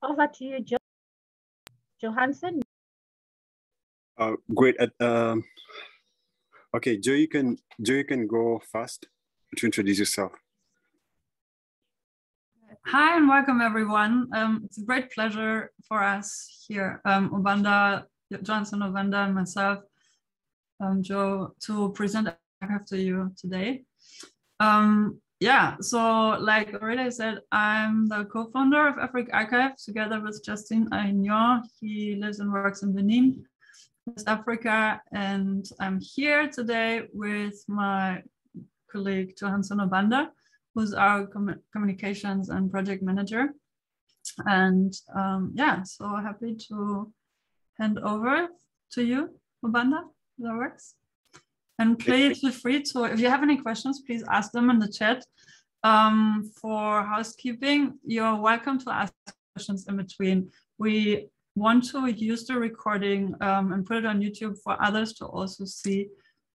Over to you, Johanssen. Great. Okay, Joe, you can go first to introduce yourself. Hi and welcome everyone. It's a great pleasure for us here, Johanssen Obanda and myself, Joe, to present AfricArXiv to you today. Yeah, so like already said, I'm the co-founder of AfricArXiv together with Justin Aignan. He lives and works in Benin, West Africa, and I'm here today with my colleague Johanssen Obanda, who's our communications and project manager. And yeah, so happy to hand over to you, Obanda, if that works. And please feel free to, if you have any questions, please ask them in the chat. For housekeeping, you're welcome to ask questions in between. We want to use the recording and put it on YouTube for others to also see,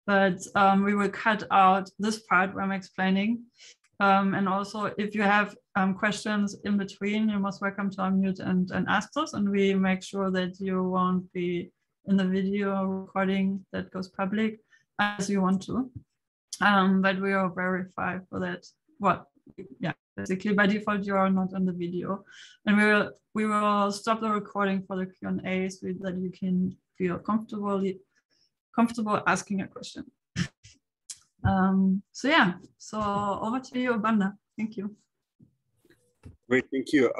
but we will cut out this part where I'm explaining. And also, if you have questions in between, you're most welcome to unmute and ask those, and we make sure that you won't be in the video recording that goes public as you want to. But we will verify for that. Well, yeah, basically by default you are not on the video, and we will stop the recording for the Q&A so that you can feel comfortable asking a question. So yeah, so over to you, Obanda. Thank you. Great, thank you.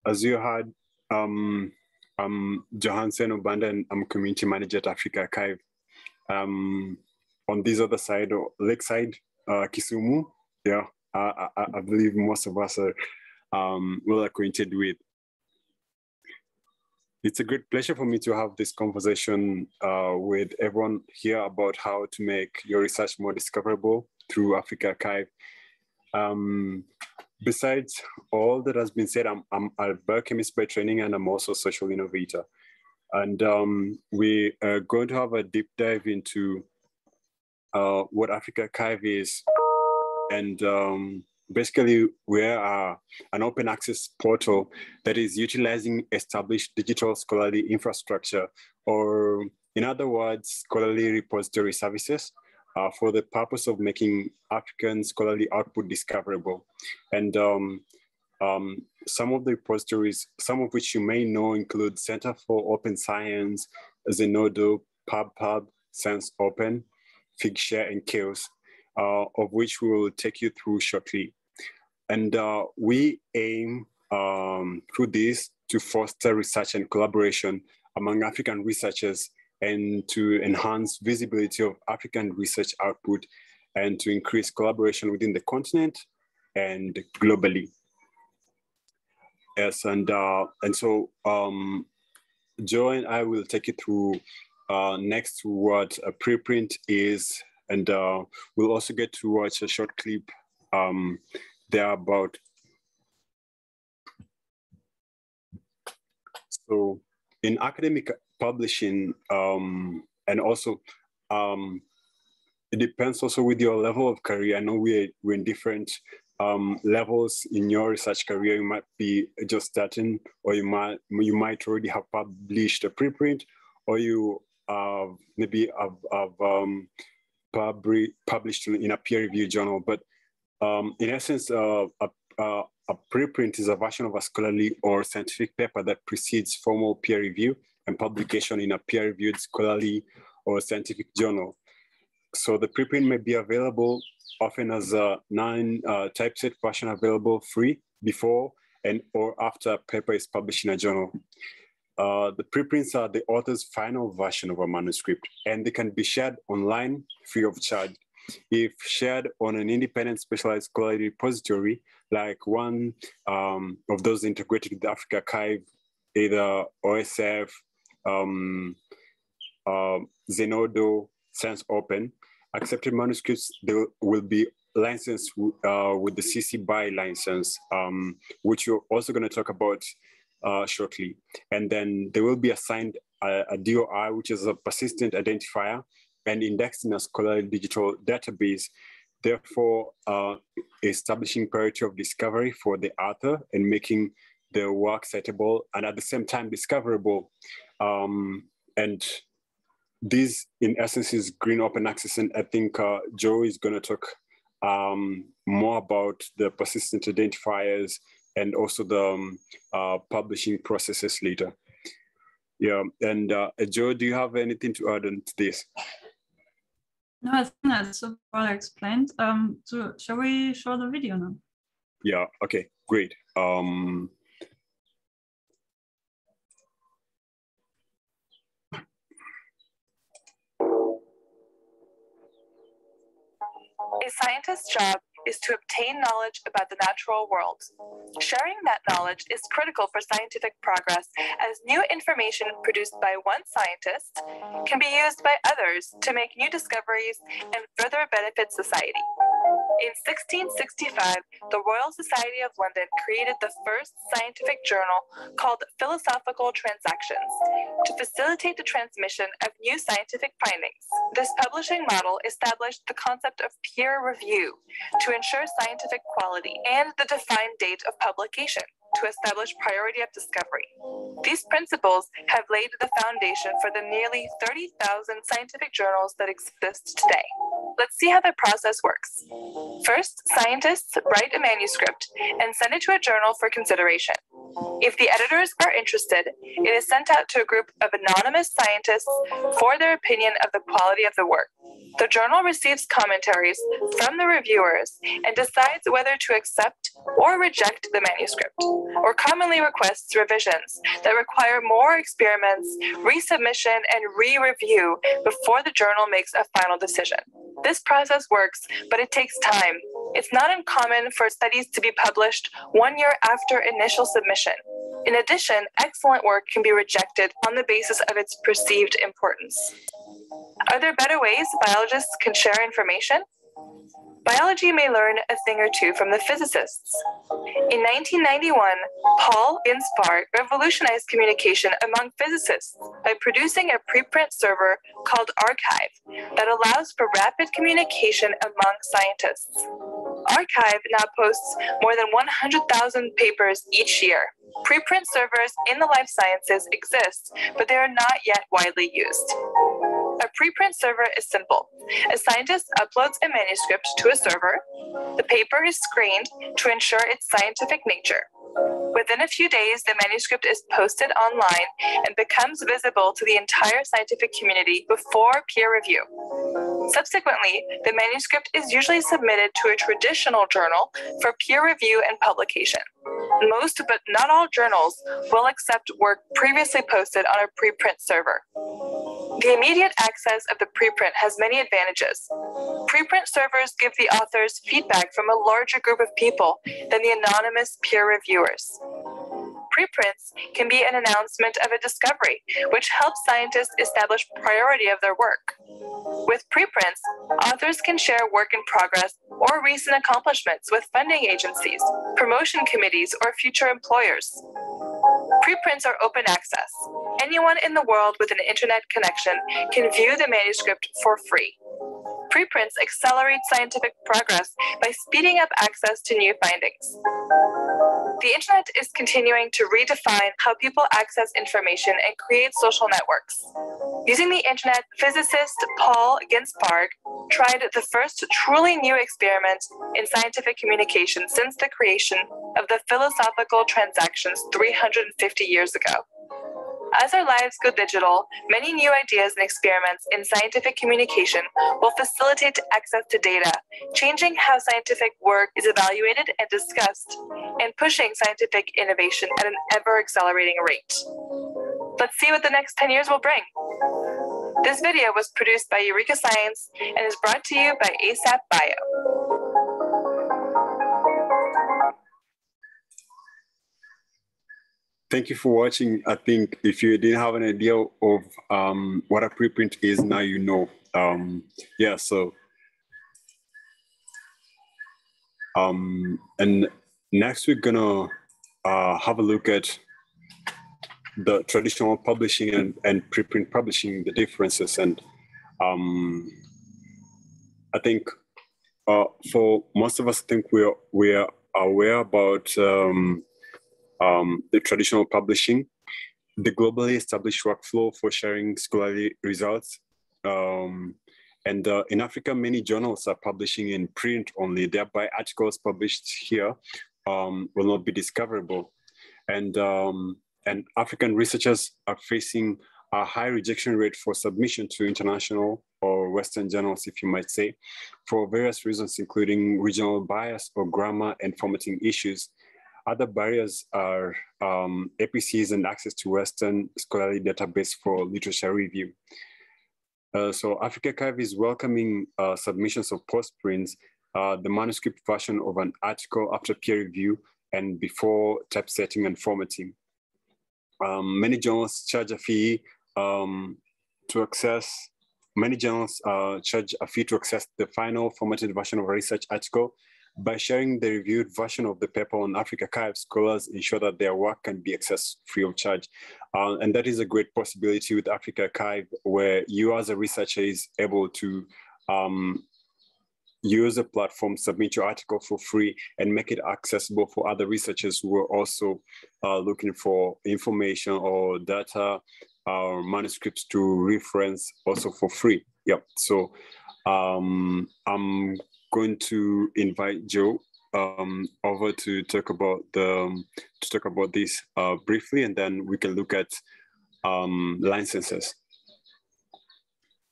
As you heard, I'm Johanssen Obanda, and I'm community manager at AfricArXiv. On this other side, or lakeside, Kisumu, yeah, I believe most of us are well acquainted with. It's a great pleasure for me to have this conversation with everyone here about how to make your research more discoverable through AfricArXiv. Besides all that has been said, I'm a biochemist by training, and I'm also a social innovator. And we are going to have a deep dive into what AfricArXiv is. And basically, we are an open access portal that is utilizing established digital scholarly infrastructure, or in other words, scholarly repository services for the purpose of making African scholarly output discoverable. And some of the repositories, some of which you may know, include Center for Open Science, Zenodo, PubPub, Science Open, Figshare, and Chaos, of which we will take you through shortly. And we aim through this to foster research and collaboration among African researchers, and to enhance visibility of African research output, and to increase collaboration within the continent and globally. Yes, and so Joe and I will take you through next what a preprint is, and we'll also get to watch a short clip there about. So in academic publishing, and also it depends also with your level of career. I know we're in different levels in your research career. You might be just starting, or you might already have published a preprint, or you maybe have published in a peer-reviewed journal. But in essence, a preprint is a version of a scholarly or scientific paper that precedes formal peer review and publication in a peer-reviewed scholarly or scientific journal. So the preprint may be available often as a non-typeset version available free before and or after a paper is published in a journal. The preprints are the author's final version of a manuscript, and they can be shared online free of charge. If shared on an independent specialized scholarly repository, like one of those integrated with AfricArXiv, either OSF, Zenodo, Science Open, accepted manuscripts, they will be licensed with the CC BY license, which we're also going to talk about shortly. And then they will be assigned a DOI, which is a persistent identifier, and indexed in a scholarly digital database, therefore establishing priority of discovery for the author and making the work citable and at the same time discoverable. And this, in essence, is green open access. And I think Joe is going to talk more about the persistent identifiers and also the publishing processes later. Yeah, and Joe, do you have anything to add on to this? No, I think that's so well explained. So shall we show the video now? Yeah, okay, great. A scientist's job is to obtain knowledge about the natural world. Sharing that knowledge is critical for scientific progress, as new information produced by one scientist can be used by others to make new discoveries and further benefit society. In 1665, the Royal Society of London created the first scientific journal called Philosophical Transactions to facilitate the transmission of new scientific findings. This publishing model established the concept of peer review to ensure scientific quality and the defined date of publication to establish priority of discovery. These principles have laid the foundation for the nearly 30,000 scientific journals that exist today. Let's see how the process works. First, scientists write a manuscript and send it to a journal for consideration. If the editors are interested, it is sent out to a group of anonymous scientists for their opinion of the quality of the work. The journal receives commentaries from the reviewers and decides whether to accept or reject the manuscript, or commonly requests revisions that require more experiments, resubmission, and re-review before the journal makes a final decision. This process works, but it takes time. It's not uncommon for studies to be published 1 year after initial submission. In addition, excellent work can be rejected on the basis of its perceived importance. Are there better ways biologists can share information? Biology may learn a thing or two from the physicists. In 1991, Paul Ginspar revolutionized communication among physicists by producing a preprint server called ArXiv that allows for rapid communication among scientists. ArXiv now posts more than 100,000 papers each year. Preprint servers in the life sciences exist, but they are not yet widely used. A preprint server is simple. A scientist uploads a manuscript to a server. The paper is screened to ensure its scientific nature. Within a few days, the manuscript is posted online and becomes visible to the entire scientific community before peer review. Subsequently, the manuscript is usually submitted to a traditional journal for peer review and publication. Most, but not all journals will accept work previously posted on a preprint server. The immediate access of the preprint has many advantages. Preprint servers give the authors feedback from a larger group of people than the anonymous peer reviewers. Preprints can be an announcement of a discovery, which helps scientists establish priority of their work. With preprints, authors can share work in progress or recent accomplishments with funding agencies, promotion committees, or future employers. Preprints are open access. Anyone in the world with an internet connection can view the manuscript for free. Preprints accelerate scientific progress by speeding up access to new findings. The internet is continuing to redefine how people access information and create social networks. Using the internet, physicist Paul Ginspar tried the first truly new experiment in scientific communication since the creation of the philosophical transactions 350 years ago. As our lives go digital, many new ideas and experiments in scientific communication will facilitate access to data, changing how scientific work is evaluated and discussed, and pushing scientific innovation at an ever-accelerating rate. Let's see what the next 10 years will bring. This video was produced by Eureka Science and is brought to you by ASAP Bio. Thank you for watching. I think if you didn't have an idea of what a preprint is, now you know. Yeah, so. And next we're gonna have a look at the traditional publishing and preprint publishing, the differences. And I think for most of us, I think we're aware about the traditional publishing, the globally established workflow for sharing scholarly results. And in Africa, many journals are publishing in print only, thereby articles published here will not be discoverable. And African researchers are facing a high rejection rate for submission to international or Western journals, if you might say, for various reasons, including regional bias or grammar and formatting issues. Other barriers are APCs and access to Western scholarly database for literature review. So AfricArXiv is welcoming submissions of postprints, the manuscript version of an article after peer review and before typesetting and formatting. Many journals charge a fee to access, charge a fee to access the final formatted version of a research article. By sharing the reviewed version of the paper on AfricArXiv, scholars ensure that their work can be accessed free of charge. And that is a great possibility with AfricArXiv, where you as a researcher is able to use a platform, submit your article for free, and make it accessible for other researchers who are also looking for information or data or manuscripts to reference also for free. Yep. So I'm going to invite Joe over to talk about this briefly, and then we can look at licenses.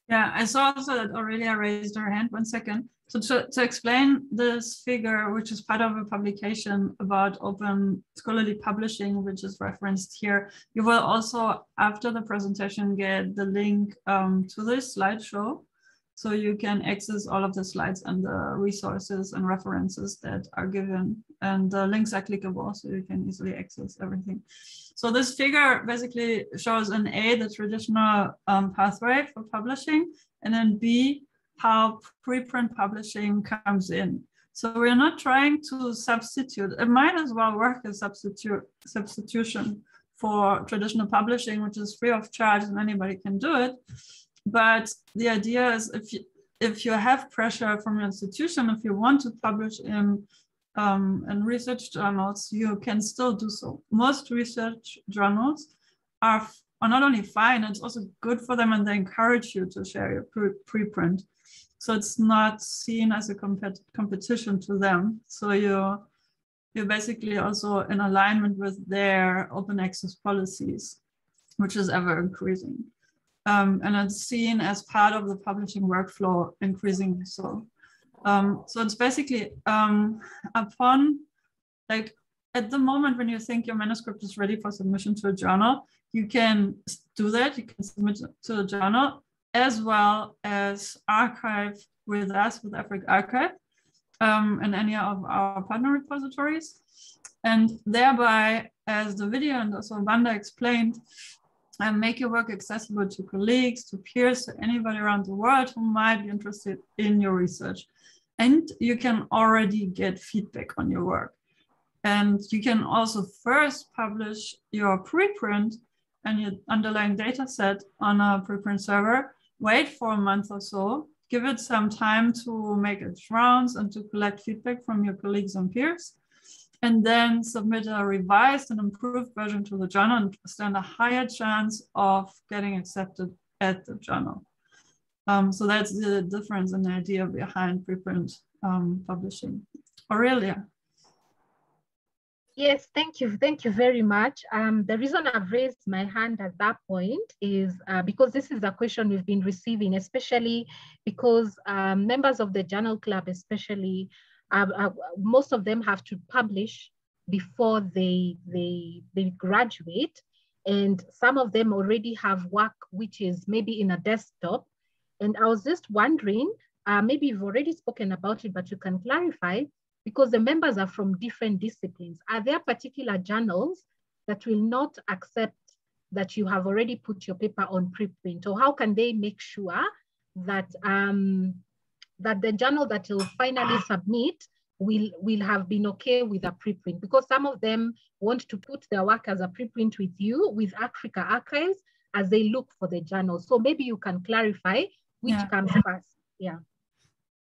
Yeah, I saw also that Aurelia raised her hand. 1 second. So to explain this figure, which is part of a publication about open scholarly publishing, which is referenced here, you will also, after the presentation, get the link to this slideshow. So you can access all of the slides and the resources and references that are given. And the links are clickable, so you can easily access everything. So this figure basically shows in A, the traditional pathway for publishing, and then B, how preprint publishing comes in. So we're not trying to substitute. It might as well work as substitution for traditional publishing, which is free of charge and anybody can do it. But the idea is if you have pressure from your institution, if you want to publish in research journals, you can still do so. Most research journals are not only fine, it's also good for them, and they encourage you to share your preprint. So it's not seen as a competition to them. So you're basically also in alignment with their open access policies, which is ever increasing. And it's seen as part of the publishing workflow, increasingly so. So it's basically upon, like, at the moment when you think your manuscript is ready for submission to a journal, you can do that. You can submit it to a journal, as well as archive with us, with AfricArXiv, and any of our partner repositories. And thereby, as the video and also Obanda explained, make your work accessible to colleagues, to peers, to anybody around the world who might be interested in your research. And you can already get feedback on your work. And you can also first publish your preprint and your underlying data set on a preprint server, wait for a month or so, give it some time to make its rounds and to collect feedback from your colleagues and peers, and then submit a revised and improved version to the journal and stand a higher chance of getting accepted at the journal. So that's the difference in the idea behind preprint publishing. Aurelia. Yes, thank you. Thank you very much. The reason I've raised my hand at that point is because this is a question we've been receiving, especially because members of the journal club, especially, most of them have to publish before they graduate. And some of them already have work which is maybe in a desktop. And I was just wondering, maybe you've already spoken about it, but you can clarify, because the members are from different disciplines. Are there particular journals that will not accept that you have already put your paper on preprint? Or how can they make sure that, that the journal that will finally submit will have been okay with a preprint? Because some of them want to put their work as a preprint with you, with AfricArXiv, as they look for the journal. So maybe you can clarify which comes first. Yeah.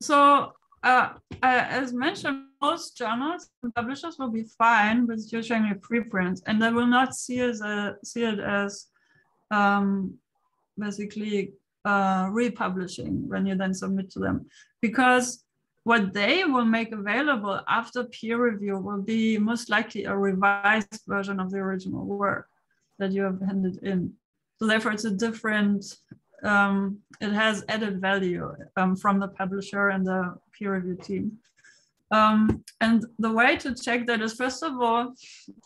So as mentioned, most journals and publishers will be fine with you showing a preprint, and they will not see it as basically republishing when you then submit to them, because what they will make available after peer review will be most likely a revised version of the original work that you have handed in. So therefore it's a different, it has added value from the publisher and the peer review team. And the way to check that is, first of all,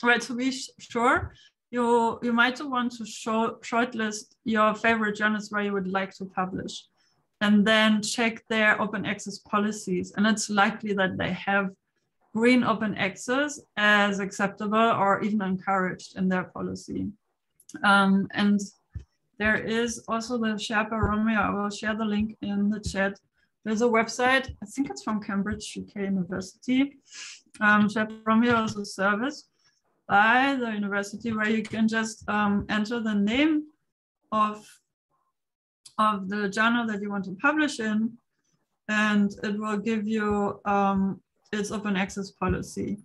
well, to be sure, you might want to shortlist your favorite journals where you would like to publish, and then check their open access policies. And it's likely that they have green open access as acceptable or even encouraged in their policy. And there is also the Sherpa Romeo. I will share the link in the chat. There's a website, I think it's from Cambridge, UK University. Sherpa Romeo is a service by the university where you can just enter the name of the journal that you want to publish in, and it will give you its open access policy.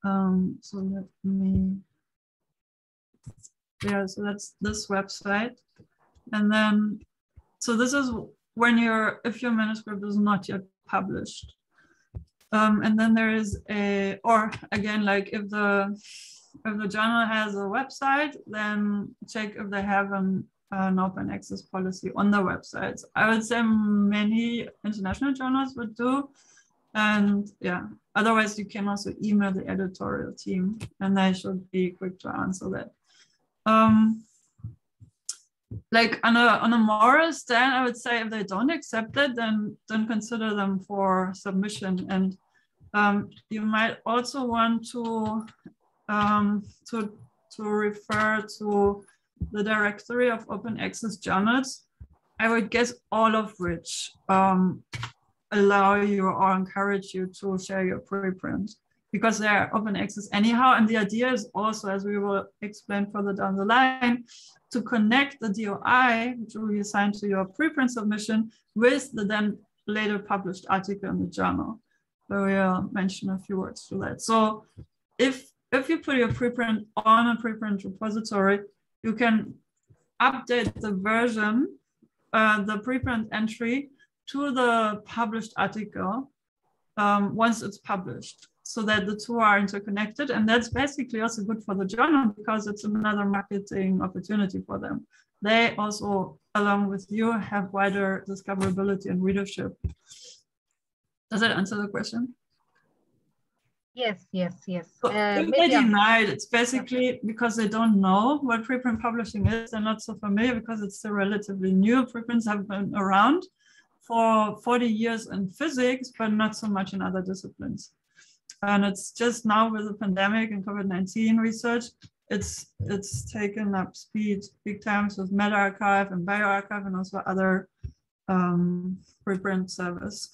So let me, yeah, so that's this website. And then, so this is when if your manuscript is not yet published. And then there is or again, like if the journal has a website, then check if they have an open access policy on the websites. I would say many international journals would do. And yeah, otherwise you can also email the editorial team and they should be quick to answer that. Like on a moral stand, I would say if they don't accept it, then consider them for submission. And you might also want to refer to the directory of open access journals, I would guess all of which allow you or encourage you to share your preprint, because they're open access anyhow. And the idea is also, as we will explain further down the line, to connect the DOI, which will be assigned to your preprint submission, with the then later published article in the journal. So we'll mention a few words to that. So if you put your preprint on a preprint repository, you can update the version, the preprint entry to the published article once it's published, so that the two are interconnected. And that's basically also good for the journal because it's another marketing opportunity for them. They also, along with you, have wider discoverability and readership. Does that answer the question? Yes, yes, yes. So if they denied, it's basically because they don't know what preprint publishing is. They're not so familiar because it's still relatively new. Preprints have been around for 40 years in physics, but not so much in other disciplines. And it's just now with the pandemic and COVID-19 research, it's taken up speed big times with MetaArXiv and bioRxiv and also other preprint service.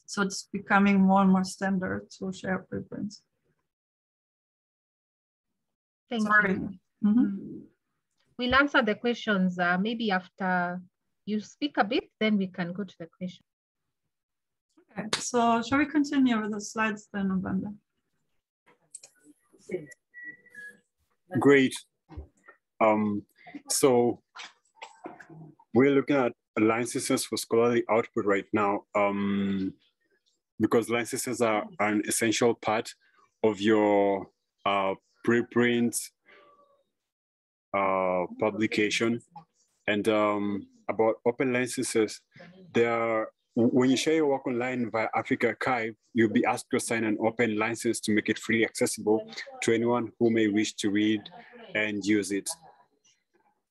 So it's becoming more and more standard to share preprints. Thank you. Mm-hmm. We'll answer the questions maybe after you speak a bit, then we can go to the question. Okay, so shall we continue with the slides then, Obanda? Great. So we're looking at licenses for scholarly output right now, because licenses are an essential part of your preprint publication. And about open licenses, when you share your work online via AfricArXiv, you'll be asked to assign an open license to make it freely accessible to anyone who may wish to read and use it.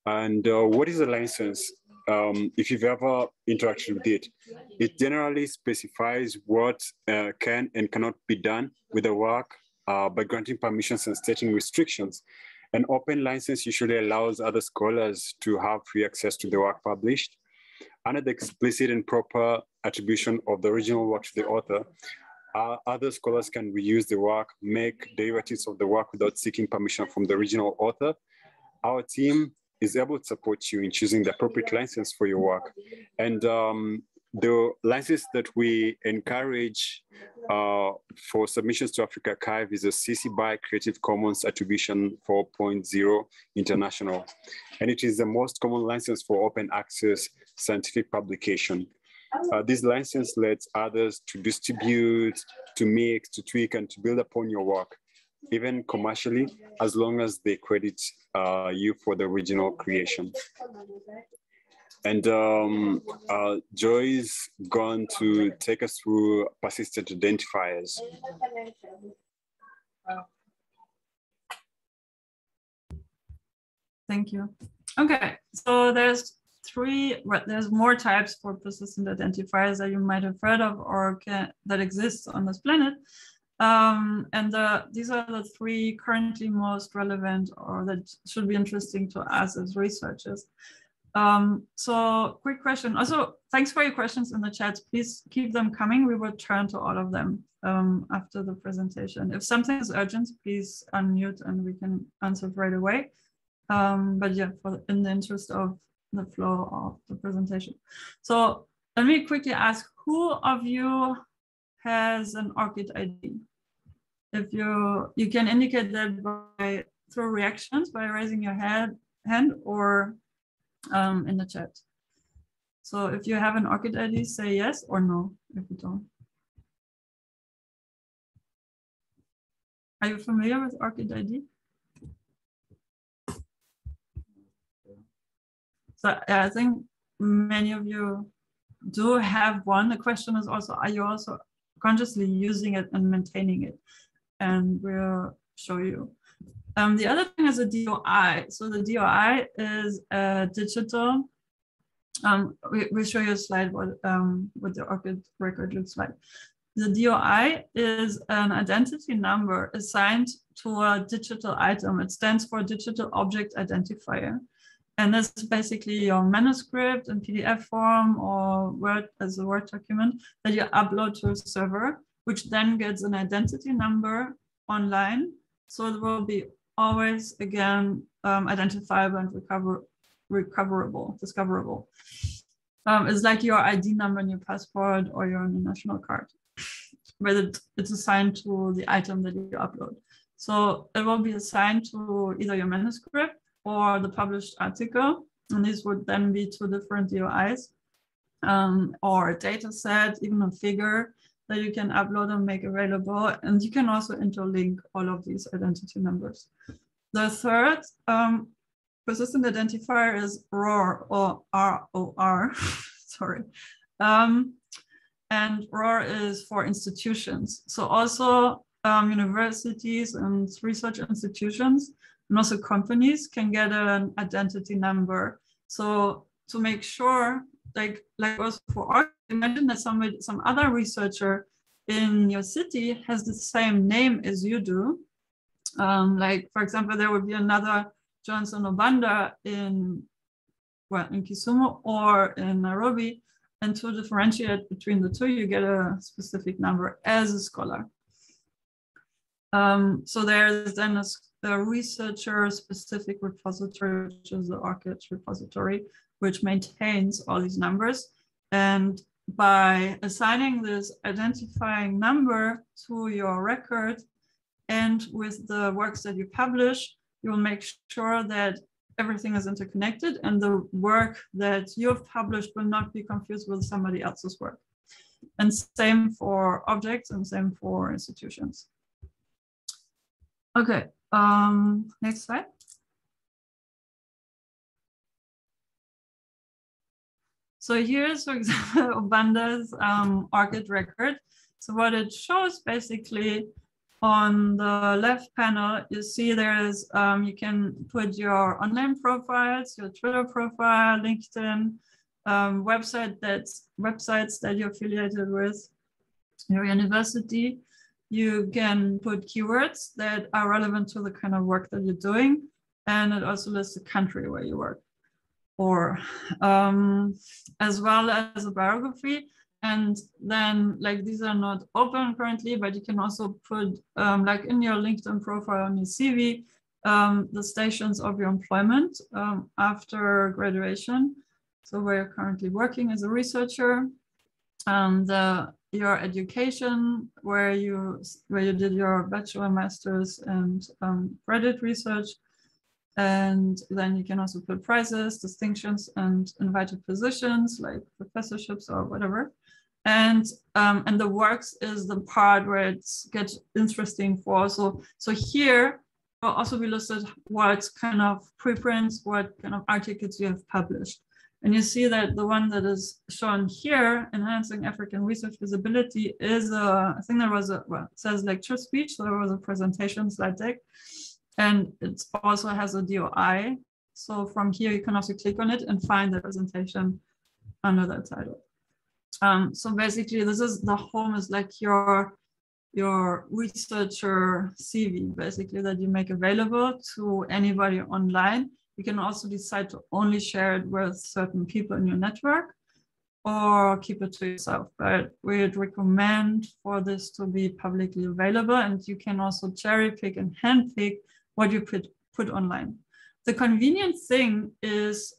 And what is a license? If you've ever interacted with it, it generally specifies what can and cannot be done with the work by granting permissions and stating restrictions. An open license usually allows other scholars to have free access to the work published. Under the explicit and proper attribution of the original work to the author, other scholars can reuse the work, make derivatives of the work without seeking permission from the original author. Our team is able to support you in choosing the appropriate license for your work. And the license that we encourage for submissions to AfricArXiv is a CC BY Creative Commons Attribution 4.0 International. And it is the most common license for open access scientific publication. This license lets others to distribute, to mix, to tweak, and to build upon your work, even commercially, as long as they credit you for the original creation. And Joy's going to take us through persistent identifiers. Thank you. Okay, so there's more types for persistent identifiers that you might have heard of or that exist on this planet. These are the three currently most relevant or that should be interesting to us as researchers. So quick question. Also, thanks for your questions in the chat. Please keep them coming. We will turn to all of them after the presentation. If something is urgent, please unmute and we can answer right away. But yeah, in the interest of the flow of the presentation. So let me quickly ask, who of you has an Orchid ID? If you can indicate that through reactions by raising your hand or in the chat. So if you have an Orchid ID, say yes or no if you don't. Are you familiar with Orchid ID? So yeah, I think many of you do have one. The question is also, are you also consciously using it and maintaining it? And we'll show you. The other thing is a DOI. So the DOI is a digital, we'll show you a slide what the Orchid record looks like. The DOI is an identity number assigned to a digital item. It stands for Digital Object Identifier. And this is basically your manuscript in PDF form or Word as a Word document that you upload to a server, which then gets an identity number online. So it will be always, again, identifiable and discoverable. It's like your ID number in your passport or your national card, but it's assigned to the item that you upload. So it will be assigned to either your manuscript or the published article, and these would then be two different DOIs, or a data set, even a figure that you can upload and make available. And you can also interlink all of these identity numbers. The third persistent identifier is ROR, or ROR, sorry. And ROR is for institutions. So also universities and research institutions and also companies can get an identity number. So to make sure, like also for imagine that some other researcher in your city has the same name as you do. Like for example, there would be another Johanssen Obanda in Kisumu or in Nairobi, and to differentiate between the two, you get a specific number as a scholar. So there's then a researcher-specific repository, which is the Orchid repository, which maintains all these numbers. And by assigning this identifying number to your record and with the works that you publish, you will make sure that everything is interconnected and the work that you've published will not be confused with somebody else's work. And same for objects and same for institutions. Okay, next slide. So here's, for example, Obanda's Orchid record. So what it shows basically on the left panel, you see there's, you can put your online profiles, your Twitter profile, LinkedIn, websites that you're affiliated with, your university. You can put keywords that are relevant to the kind of work that you're doing. And it also lists the country where you work, or as well as a biography. And then like these are not open currently, but you can also put like in your LinkedIn profile on your CV, the stations of your employment after graduation. So where you're currently working as a researcher, your education, where you did your bachelor, master's, and credit research. And then you can also put prizes, distinctions, and invited positions like professorships or whatever. And the works is the part where it gets interesting for. So here will also be listed what kind of preprints, what kind of articles you have published. And you see that the one that is shown here, Enhancing African Research Visibility, is I think there was it says lecture speech, so there was a presentation slide deck. And it also has a DOI. So from here, you can also click on it and find the presentation under that title. So basically, this is the home is like your researcher CV, basically, that you make available to anybody online. You can also decide to only share it with certain people in your network or keep it to yourself. But we'd recommend for this to be publicly available, and you can also cherry pick and hand pick what you put online. The convenient thing is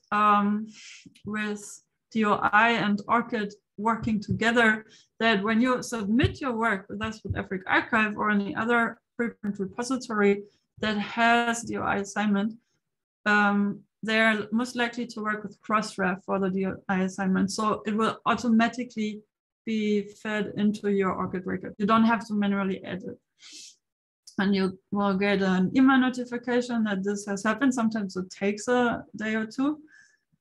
with DOI and Orchid working together, that when you submit your work with us with AfricArXiv or any other preprint repository that has DOI assignment, they're most likely to work with Crossref for the DOI assignment. So it will automatically be fed into your Orchid record. You don't have to manually edit. And you will get an email notification that this has happened. Sometimes it takes a day or two,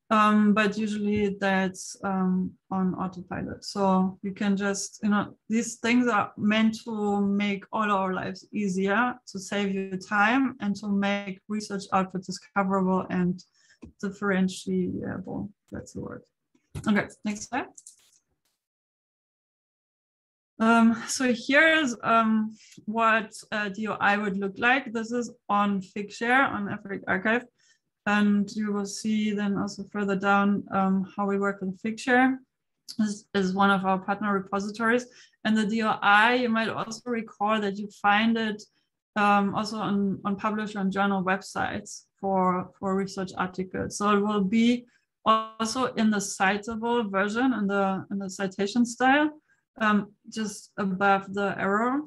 but usually that's on autopilot. So you can just, these things are meant to make all our lives easier, to save you time and to make research output discoverable and differentiable. That's the word. Okay, next slide. So here's what DOI would look like. This is on Figshare on AfricArXiv. And you will see then also further down how we work with Figshare. This is one of our partner repositories. And the DOI, you might also recall that you find it also on publisher and journal websites for research articles. So it will be also in the citable version, in the citation style. Just above the arrow,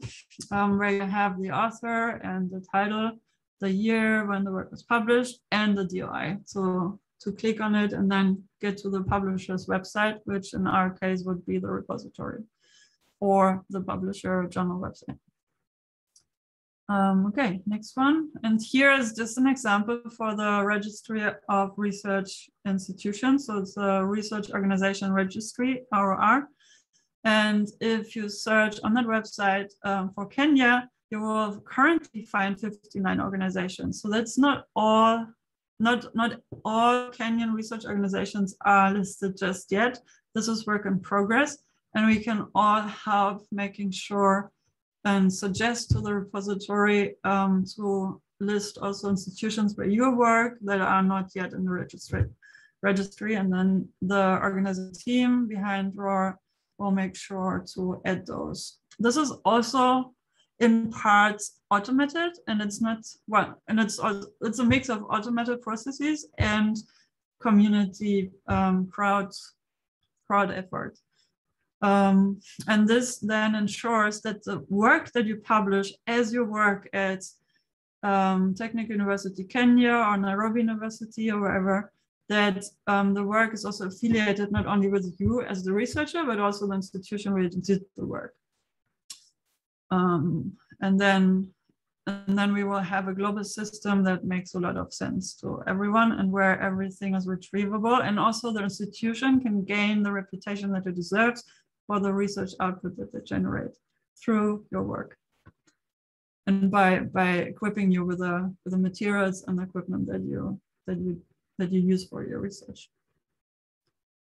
where you have the author and the title, the year when the work was published, and the DOI. So to click on it and then get to the publisher's website, which in our case would be the repository or the publisher journal website. Okay, next one. And here is just an example for the Registry of Research Institutions. So it's a research organization registry, ROR. And if you search on that website for Kenya, you will currently find 59 organizations. So that's not all Kenyan research organizations are listed just yet. This is work in progress, and we can all help making sure and suggest to the repository to list also institutions where you work that are not yet in the registry, and then the organizing team behind ROR will make sure to add those. This is also in parts automated, and it's not it's a mix of automated processes and community crowd effort. And this then ensures that the work that you publish as you work at Technical University Kenya or Nairobi University or wherever, that the work is also affiliated not only with you as the researcher, but also the institution where you did the work. And then we will have a global system that makes a lot of sense to everyone and where everything is retrievable. And also the institution can gain the reputation that it deserves for the research output that they generate through your work. And by equipping you with the materials and equipment that you use for your research.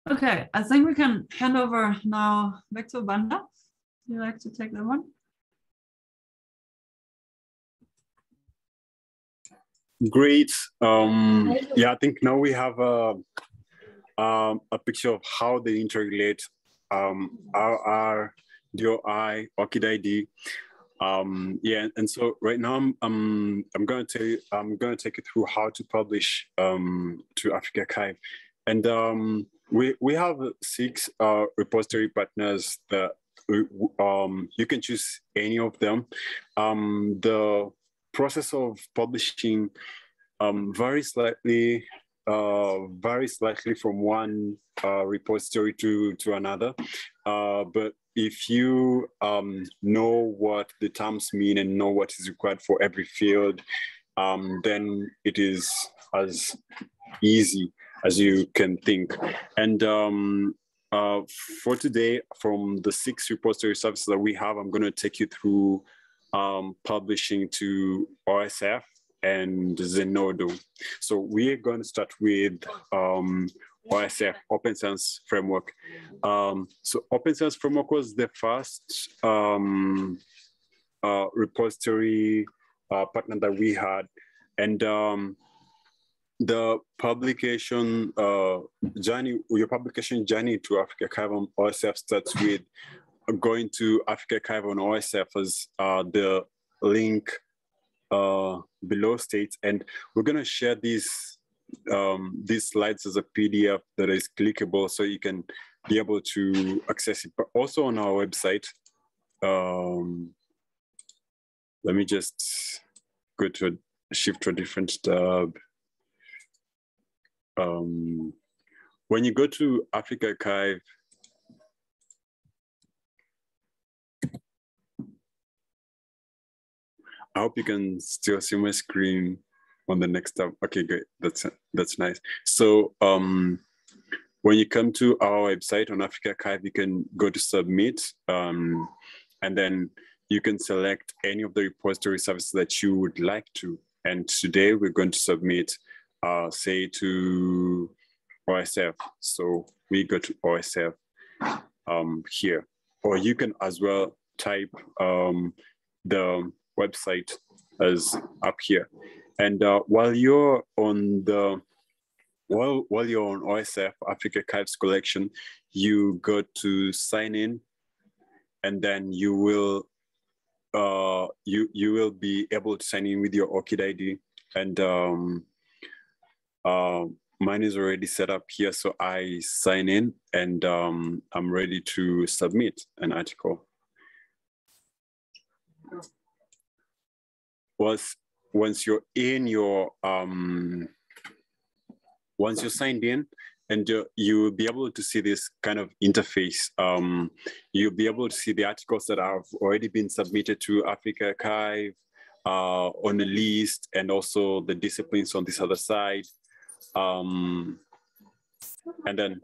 Okay, I think we can hand over now back to Obanda. Would you like to take that one? Great. Yeah, I think now we have a picture of how they integrate our DOI, Orchid ID. Yeah, and so right now I'm going to take you through how to publish to AfricArXiv, and we have 6 repository partners that you can choose any of them. The process of publishing varies slightly from one repository to another. But if you know what the terms mean and know what is required for every field, then it is as easy as you can think. And for today, from the 6 repository services that we have, I'm going to take you through publishing to OSF and Zenodo. So we're going to start with OSF, Open Science Framework. So Open Science Framework was the first repository partner that we had. And the publication journey, your publication journey to AfricArXiv on OSF starts with going to AfricArXiv on OSF as the link below states, and we're going to share these slides as a PDF that is clickable, so you can be able to access it. But also on our website, let me just go to shift to a different tab. When you go to AfricArXiv, I hope you can still see my screen on the next tab. Okay, great. That's nice. So when you come to our website on AfricArXiv, you can go to submit, and then you can select any of the repository services that you would like to. And today we're going to submit, say, to OSF. So we go to OSF here, or you can as well type the website as up here. And while you're on OSF AfricArXiv's collection, you go to sign in, and then you will be able to sign in with your Orchid ID. And mine is already set up here, so I sign in, and I'm ready to submit an article. Once you're in your once you're signed in, and you'll be able to see this kind of interface. You'll be able to see the articles that have already been submitted to AfricArXiv on a list, and also the disciplines on this other side. And then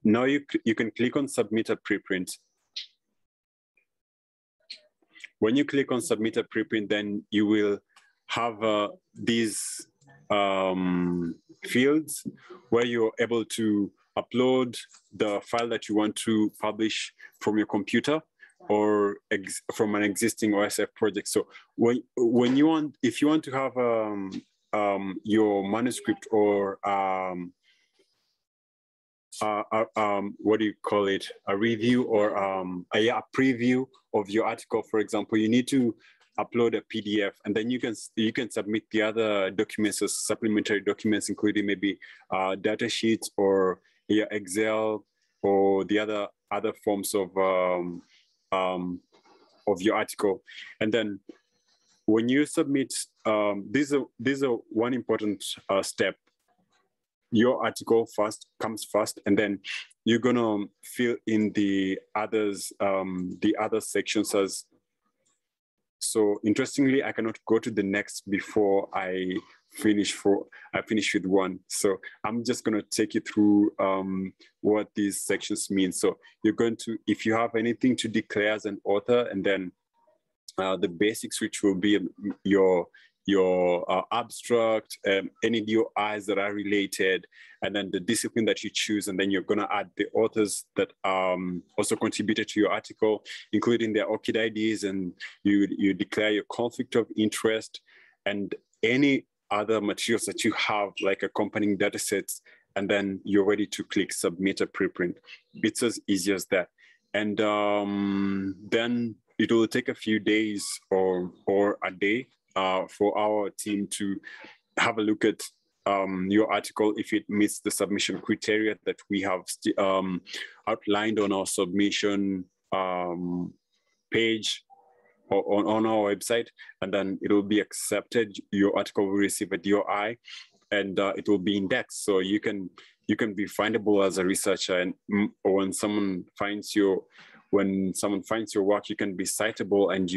now you can click on Submit a Preprint. When you click on Submit a Preprint, then you will have these fields where you're able to upload the file that you want to publish from your computer or from an existing OSF project. So if you want to have your manuscript or what do you call it? A review or a preview of your article, for example, you need to upload a PDF, and then you can submit the other documents as supplementary documents, including maybe data sheets or Excel or the other forms of your article. And then when you submit, this is one important step. Your article comes first, and then you're gonna fill in the other sections as. So interestingly, I cannot go to the next before I finish with one. So I'm just gonna take you through what these sections mean. So you're going to, if you have anything to declare as an author, and then the basics, which will be your abstract, any DOIs that are related, and then the discipline that you choose, and then you're going to add the authors that also contributed to your article, including their Orchid IDs, and you declare your conflict of interest and any other materials that you have, like accompanying data sets, and then you're ready to click Submit a Preprint. It's as easy as that. And then it will take a few days or a day for our team to have a look at your article if it meets the submission criteria that we have outlined on our submission page or on our website, and then it will be accepted. Your article will receive a DOI, and it will be indexed, so you can be findable as a researcher, and when someone finds your work, you can be citable, and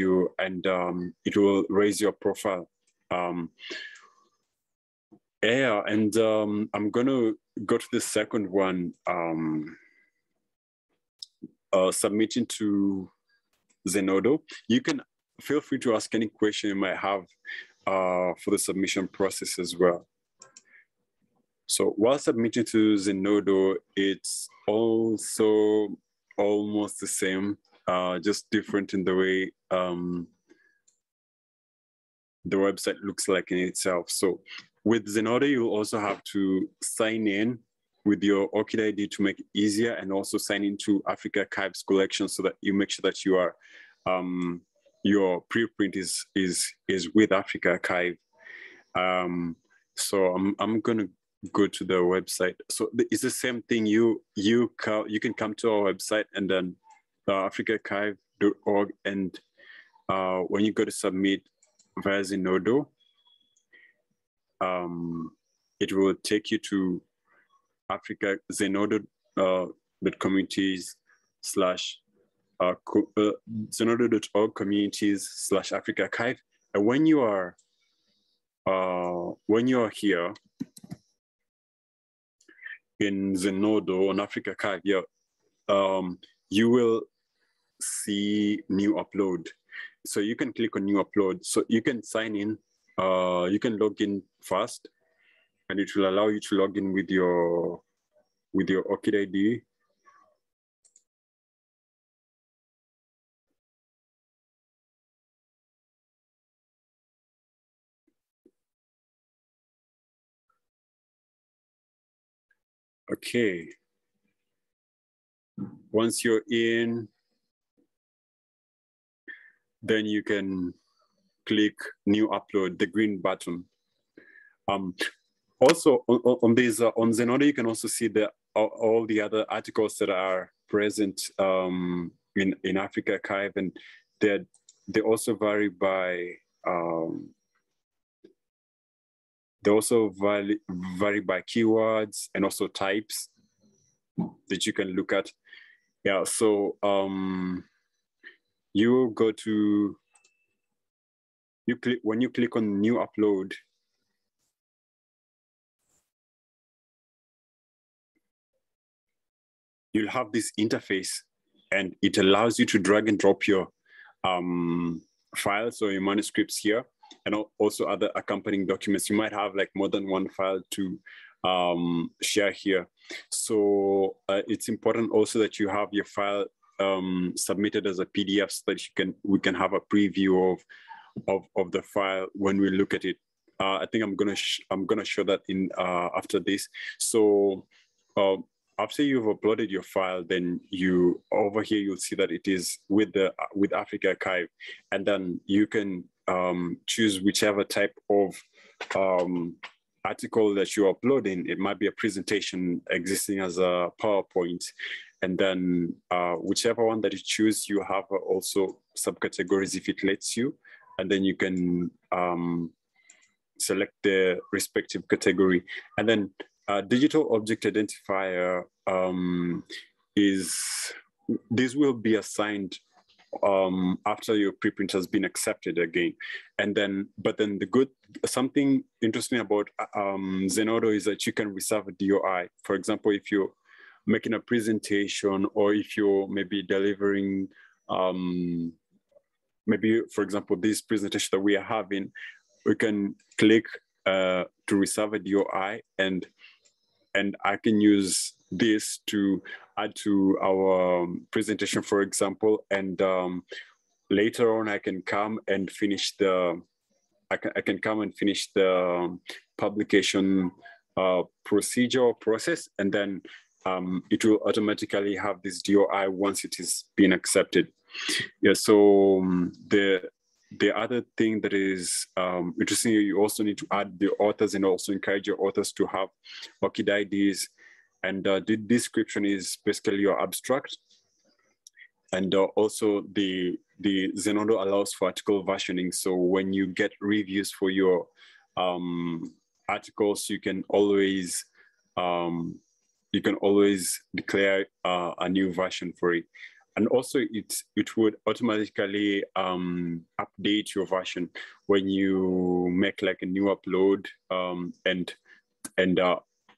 it will raise your profile. Yeah, and I'm gonna go to the second one, submitting to Zenodo. You can feel free to ask any question you might have for the submission process as well. So while submitting to Zenodo, it's also almost the same, just different in the way the website looks like in itself. So with Zenodo, you'll also have to sign in with your Orchid ID to make it easier, and also sign into AfricArXiv's collection so that you make sure that you are your preprint is with AfricArXiv. So I'm gonna go to the website. So it's the same thing. You can come to our website, and then AfricArXiv.org, and when you go to submit via Zenodo, it will take you to Zenodo.org communities/AfricArXiv. And when you are here in Zenodo on AfricArXiv, you will see new upload. So you can click on new upload. So you can sign in. You can log in first, and it will allow you to log in with your Orchid ID. Okay. Once you're in, then you can click new upload, the green button. Also on Zenodo, you can also see all the other articles that are present in AfricArXiv, and they also vary by keywords and also types that you can look at. Yeah, so you go to when you click on new upload, you'll have this interface, and it allows you to drag and drop your files or your manuscripts here, and also other accompanying documents. You might have like more than one file to share here. So it's important also that you have your file submitted as a PDF so that we can have a preview of the file when we look at it. I think I'm gonna show that in after this. So after you've uploaded your file, then over here you'll see that it is with AfricArXiv, and then you can choose whichever type of article that you're uploading. It might be a presentation existing as a PowerPoint, and then whichever one that you choose, you have also subcategories if it lets you, and then you can select the respective category. And then digital object identifier this will be assigned after your preprint has been accepted again. And then, something interesting about Zenodo is that you can reserve a DOI. For example, if you're making a presentation, or if you're maybe delivering, maybe, for example, this presentation that we are having, we can click to reserve a DOI, and I can use this to add to our presentation, for example, and later on I can come and finish the publication procedure or process, and then it will automatically have this DOI once it is being accepted. Yeah, so the the other thing that is interesting, you also need to add the authors and also encourage your authors to have Orchid IDs. And the description is basically your abstract. And also the Zenodo allows for article versioning. So when you get reviews for your articles, you can always declare a new version for it. And also it would automatically update your version when you make like a new upload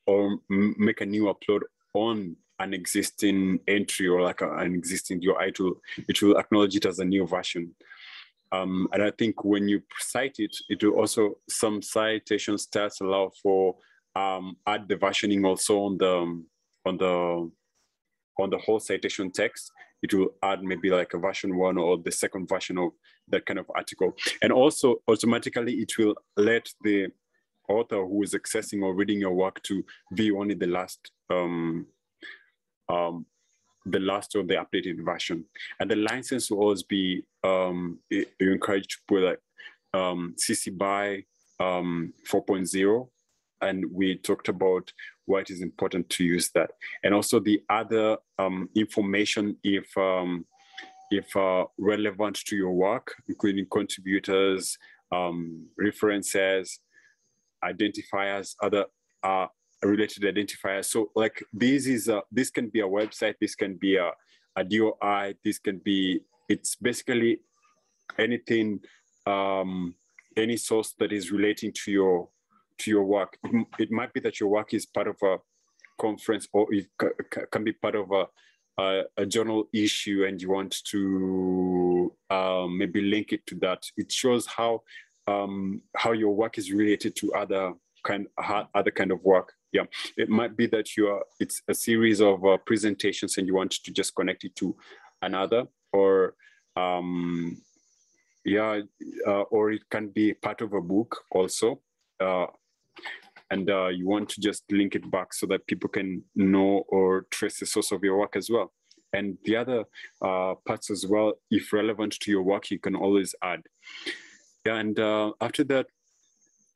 or make a new upload on an existing entry or like an existing UI tool. It will acknowledge it as a new version. And I think when you cite it, it will also, some citation stats allow for add the versioning also on the whole citation text. It will add maybe like a version 1 or the second version of that kind of article. And also automatically it will let the author who is accessing or reading your work to view only the last or the updated version. And the license will always be you're encouraged to put like CC BY 4.0. And we talked about why it is important to use that. And also the other information, if relevant to your work, including contributors, references, identifiers, other related identifiers. So like this can be a website, this can be a DOI, this can be, it's basically anything, any source that is relating to your work. It might be that your work is part of a conference, or it can be part of a journal issue, and you want to maybe link it to that. It shows how your work is related to other kind of work. Yeah, it might be that it's a series of presentations and you want to just connect it to another, or or it can be part of a book also. And you want to just link it back so that people can know or trace the source of your work as well. And the other parts as well, if relevant to your work, you can always add. Yeah, and after that,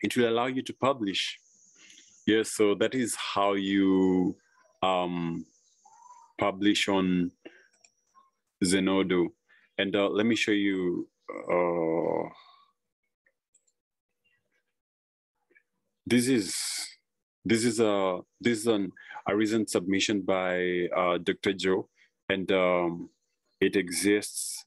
it will allow you to publish. Yeah, so that is how you publish on Zenodo. And let me show you. This is a recent submission by Dr. Joe, and it exists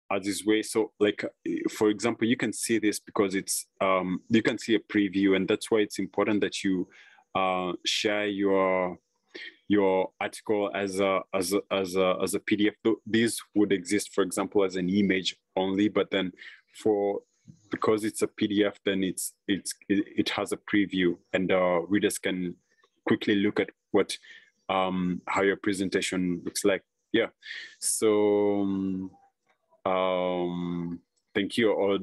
as this way. So like, for example, you can see this because it's you can see a preview, and that's why it's important that you share your article as a PDF. These would exist, for example, as an image only, but then because it's a PDF, then it has a preview, and readers can quickly look at what how your presentation looks like. Yeah, so thank you. Or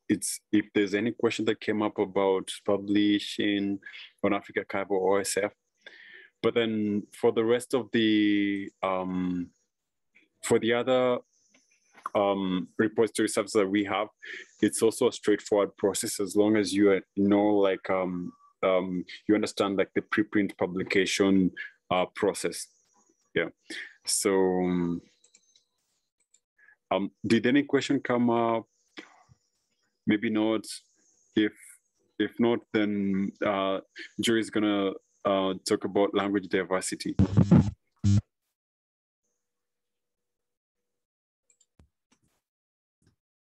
if there's any question that came up about publishing on AfricArXiv or OSF, but then for the rest of the for the other repository services that we have, it's also a straightforward process as long as you know, like you understand like the preprint publication process. Yeah. So did any question come up? Maybe not. If not, then Joe is gonna talk about language diversity.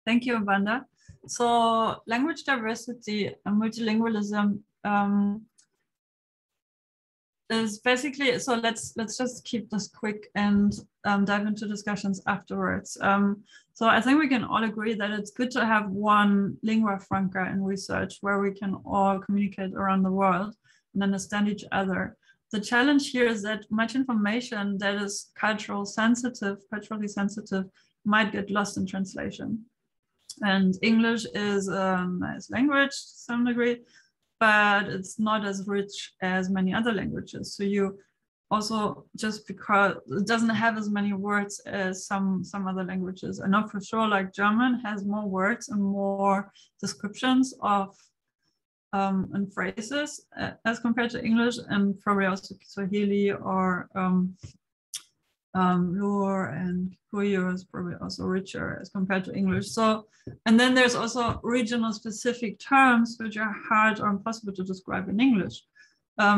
Thank you, Obanda. So language diversity and multilingualism is basically, so let's just keep this quick and dive into discussions afterwards. So I think we can all agree that it's good to have one lingua franca in research where we can all communicate around the world and understand each other. The challenge here is that much information that is culturally sensitive might get lost in translation. And English is a nice language to some degree, but it's not as rich as many other languages. So you also just because it doesn't have as many words as some other languages. I know for sure, like German has more words and more descriptions of and phrases as compared to English, and probably also Swahili or Luo and Kikuyu is probably also richer as compared to English. So, and then there's also regional specific terms which are hard or impossible to describe in English.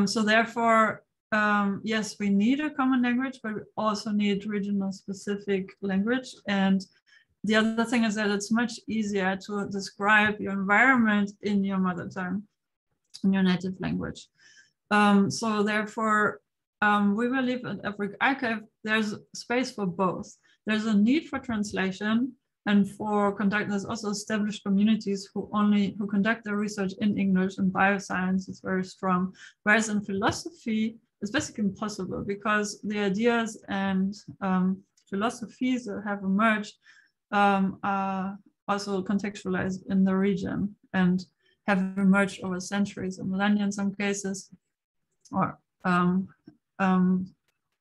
So therefore, yes, we need a common language, but we also need regional specific language. And the other thing is that it's much easier to describe your environment in your mother tongue, in your native language. So therefore, we believe at AfricArXiv, there's space for both. There's a need for translation and for there's also established communities who conduct their research in English, and bioscience is very strong. Whereas in philosophy, it's basically impossible because the ideas and philosophies that have emerged are also contextualized in the region and have emerged over centuries or millennia in some cases, or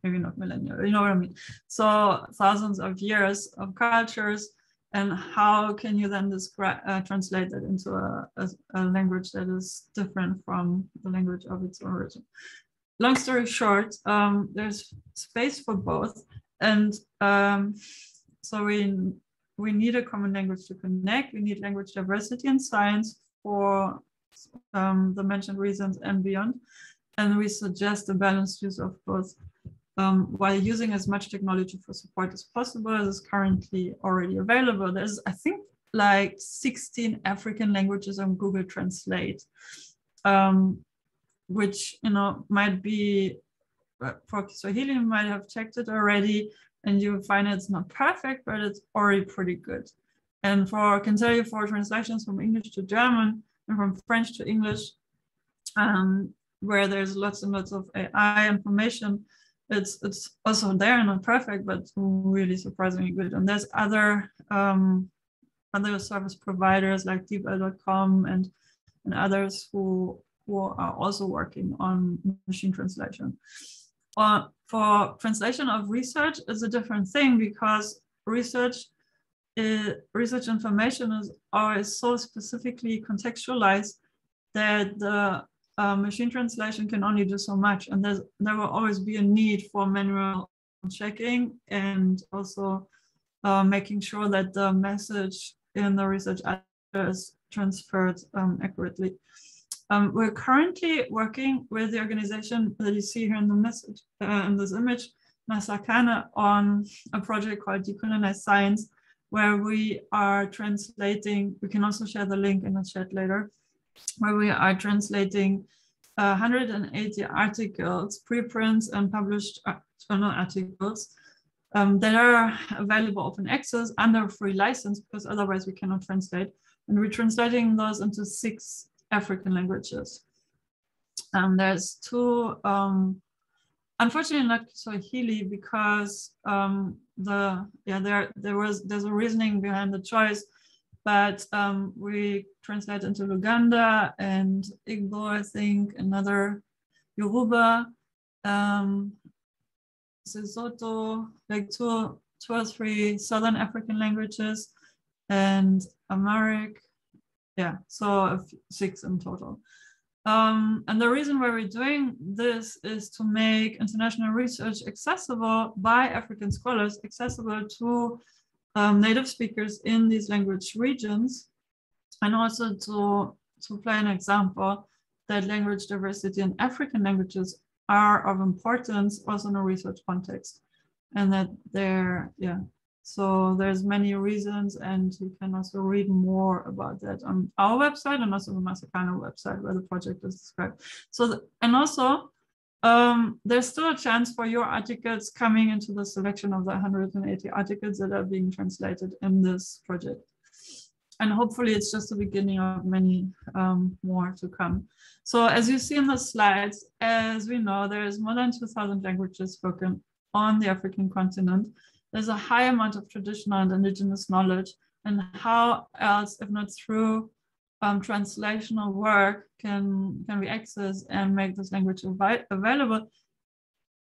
maybe not millennia, you know what I mean? So thousands of years of cultures, and how can you then translate that into a language that is different from the language of its origin? Long story short, there's space for both. And so we need a common language to connect. We need language diversity in science for the mentioned reasons and beyond. And we suggest a balanced use of both while using as much technology for support as possible as is currently already available. There's, I think, like 16 African languages on Google Translate, which, you know, might be, for Swahili, you might have checked it already, and you find it's not perfect, but it's already pretty good. And I can tell you, for translations from English to German and from French to English, where there's lots and lots of AI information, it's also there and not perfect, but really surprisingly good. And there's other service providers like deepl.com and others who are also working on machine translation. For translation of research, it's a different thing, because research information is always so specifically contextualized that the machine translation can only do so much, and there will always be a need for manual checking and also making sure that the message in the research is transferred accurately. We're currently working with the organization that you see here in the message, in this image, Nasakana, on a project called Decolonize Science, where we are translating, we can also share the link in the chat later, where we are translating 180 articles, preprints and published journal articles that are available open access under free license, because otherwise we cannot translate. And we're translating those into 6 African languages. There's 2, unfortunately not Swahili, because there's a reasoning behind the choice, but we translate into Luganda and Igbo, I think, another Yoruba, Sesotho, like two or three Southern African languages, and Amharic. Yeah, so 6 in total. And the reason why we're doing this is to make international research accessible by African scholars, accessible to native speakers in these language regions, and also to play an example that language diversity in African languages are of importance also in a research context, and that so there's many reasons, and you can also read more about that on our website and also the Masakana website where the project is described. So, and also there's still a chance for your articles coming into the selection of the 180 articles that are being translated in this project. And hopefully it's just the beginning of many more to come. So as you see in the slides, as we know, there is more than 2,000 languages spoken on the African continent. There's a high amount of traditional and indigenous knowledge, and how else, if not through translational work, can we access and make this language available,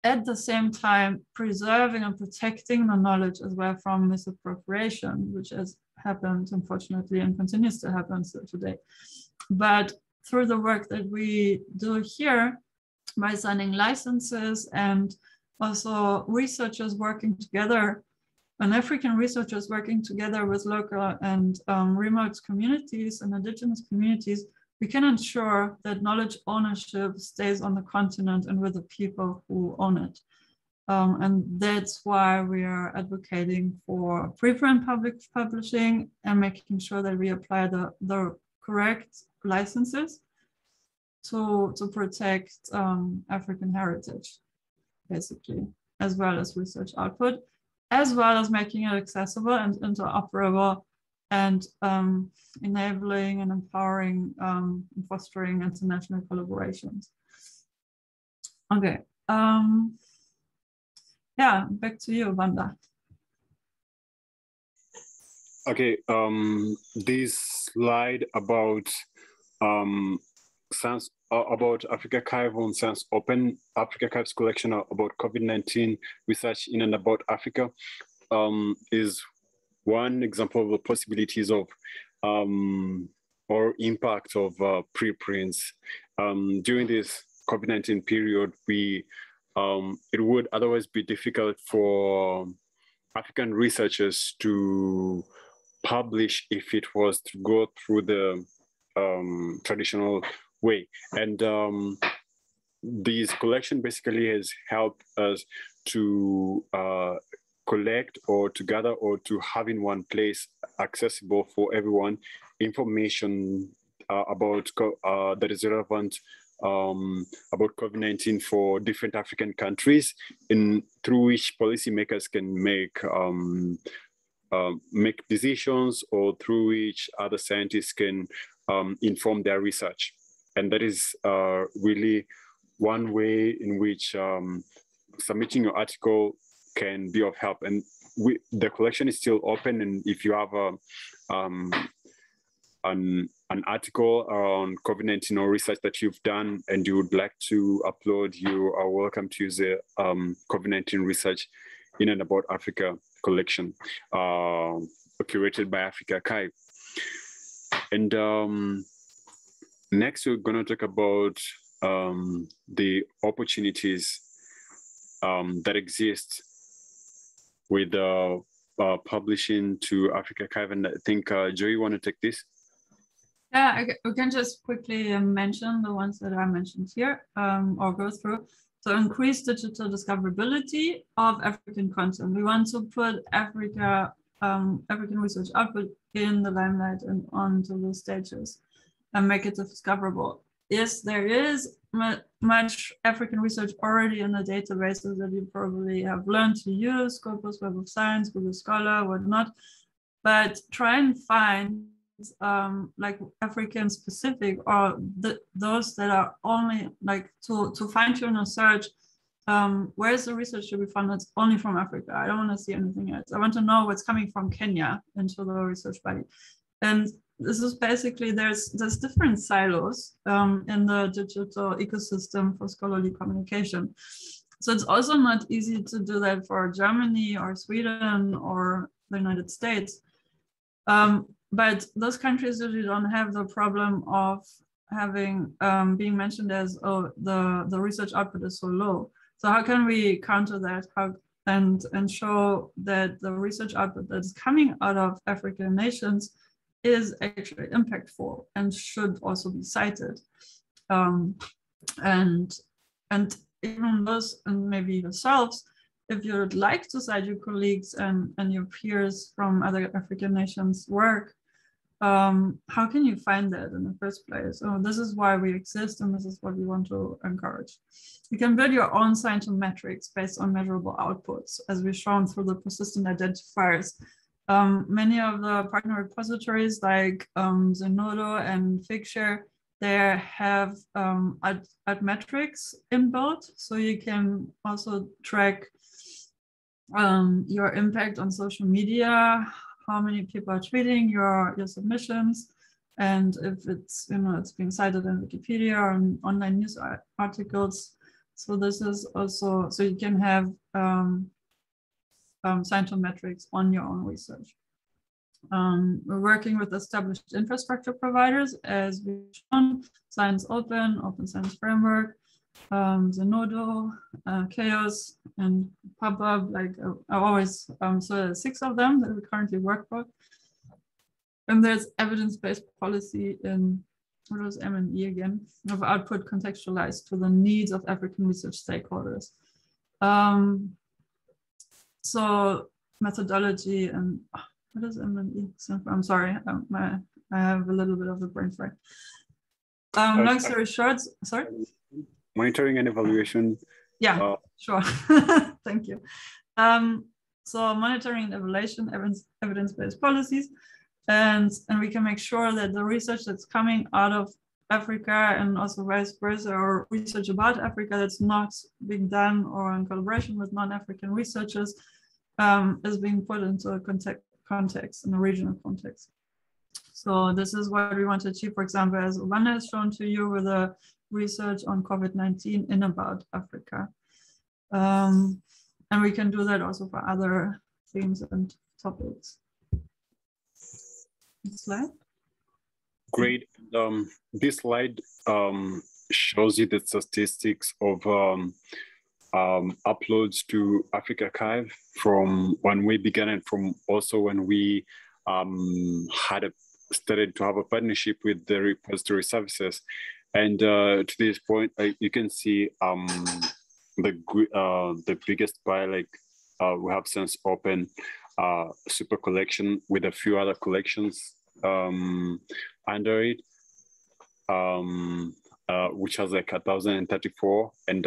at the same time preserving and protecting the knowledge as well from misappropriation, which has happened, unfortunately, and continues to happen still today. But through the work that we do here, by signing licenses and also researchers working together, and African researchers working together with local and remote communities and indigenous communities, we can ensure that knowledge ownership stays on the continent and with the people who own it. And that's why we are advocating for preprint public publishing and making sure that we apply the correct licenses to protect African heritage, basically, as well as research output, as well as making it accessible and interoperable and enabling and empowering and fostering international collaborations. Okay, yeah, back to you, Obanda. Okay, this slide about about AfricArXiv on Science Open, AfricArXiv's collection about COVID-19 research in and about Africa is one example of the possibilities of or impact of preprints. During this COVID-19 period, it would otherwise be difficult for African researchers to publish if it was to go through the traditional way. And this collection basically has helped us to collect or to gather or to have in one place accessible for everyone information about that is relevant about COVID-19 for different African countries, through which policymakers can make decisions, or through which other scientists can inform their research. And that is really one way in which submitting your article can be of help. And the collection is still open, and if you have an article on COVID-19 or research that you've done and you would like to upload, you are welcome to use the COVID-19 research in and about Africa collection curated by AfricArXiv. And next, we're going to talk about the opportunities that exist with publishing to AfricArXiv. And I think, Joe, you want to take this? Yeah, we can just quickly mention the ones that I mentioned here, or go through. So increase digital discoverability of African content. We want to put African research output in the limelight and onto the stages and make it discoverable. Yes, there is much African research already in the databases that you probably have learned to use, Scopus, Web of Science, Google Scholar, whatnot, but try and find like African specific, or those that are only like to fine tune a search. Where's the research to be found that's only from Africa? I don't want to see anything else. I want to know what's coming from Kenya into the research body. And this is basically, there's different silos in the digital ecosystem for scholarly communication. So it's also not easy to do that for Germany or Sweden or the United States. But those countries usually don't have the problem of having being mentioned as, oh, the research output is so low. So how can we counter that and show that the research output that's coming out of African nations is actually impactful and should also be cited? And even those, and maybe yourselves, if you'd like to cite your colleagues and your peers from other African nations' work, how can you find that in the first place? Oh, this is why we exist, and this is what we want to encourage. You can build your own scientific metrics based on measurable outputs, as we've shown through the persistent identifiers. Many of the partner repositories like Zenodo and Figshare, they have ad metrics inbuilt, so you can also track your impact on social media, how many people are tweeting your submissions, and if it's, it's being cited in Wikipedia or in online news articles. So this is also, so you can have scientometrics on your own research. We're working with established infrastructure providers, as we've shown, Science Open, Open Science Framework, Zenodo, Chaos, and PubHub. Like I always, so there's 6 of them that we currently work for. And there's evidence-based policy in, what was M&E again, of output contextualized to the needs of African research stakeholders. So methodology and, what is M&E? I'm sorry, I have a little bit of a brain fry. Long story short, sorry? Monitoring and evaluation. Yeah, sure. Thank you. So monitoring and evaluation, evidence-based policies, and we can make sure that the research that's coming out of Africa and also vice versa, or research about Africa that's not being done or in collaboration with non-African researchers is being put into a context, in a regional context. So this is what we want to achieve, for example, as Obanda has shown to you with a research on COVID-19 in about Africa. And we can do that also for other themes and topics. Next slide. Great. This slide shows you the statistics of uploads to AfricArXiv from when we began and from also when we started to have a partnership with the repository services. And to this point, you can see the biggest by, like we have Sense Open super collection with a few other collections under it, which has like 1,034 and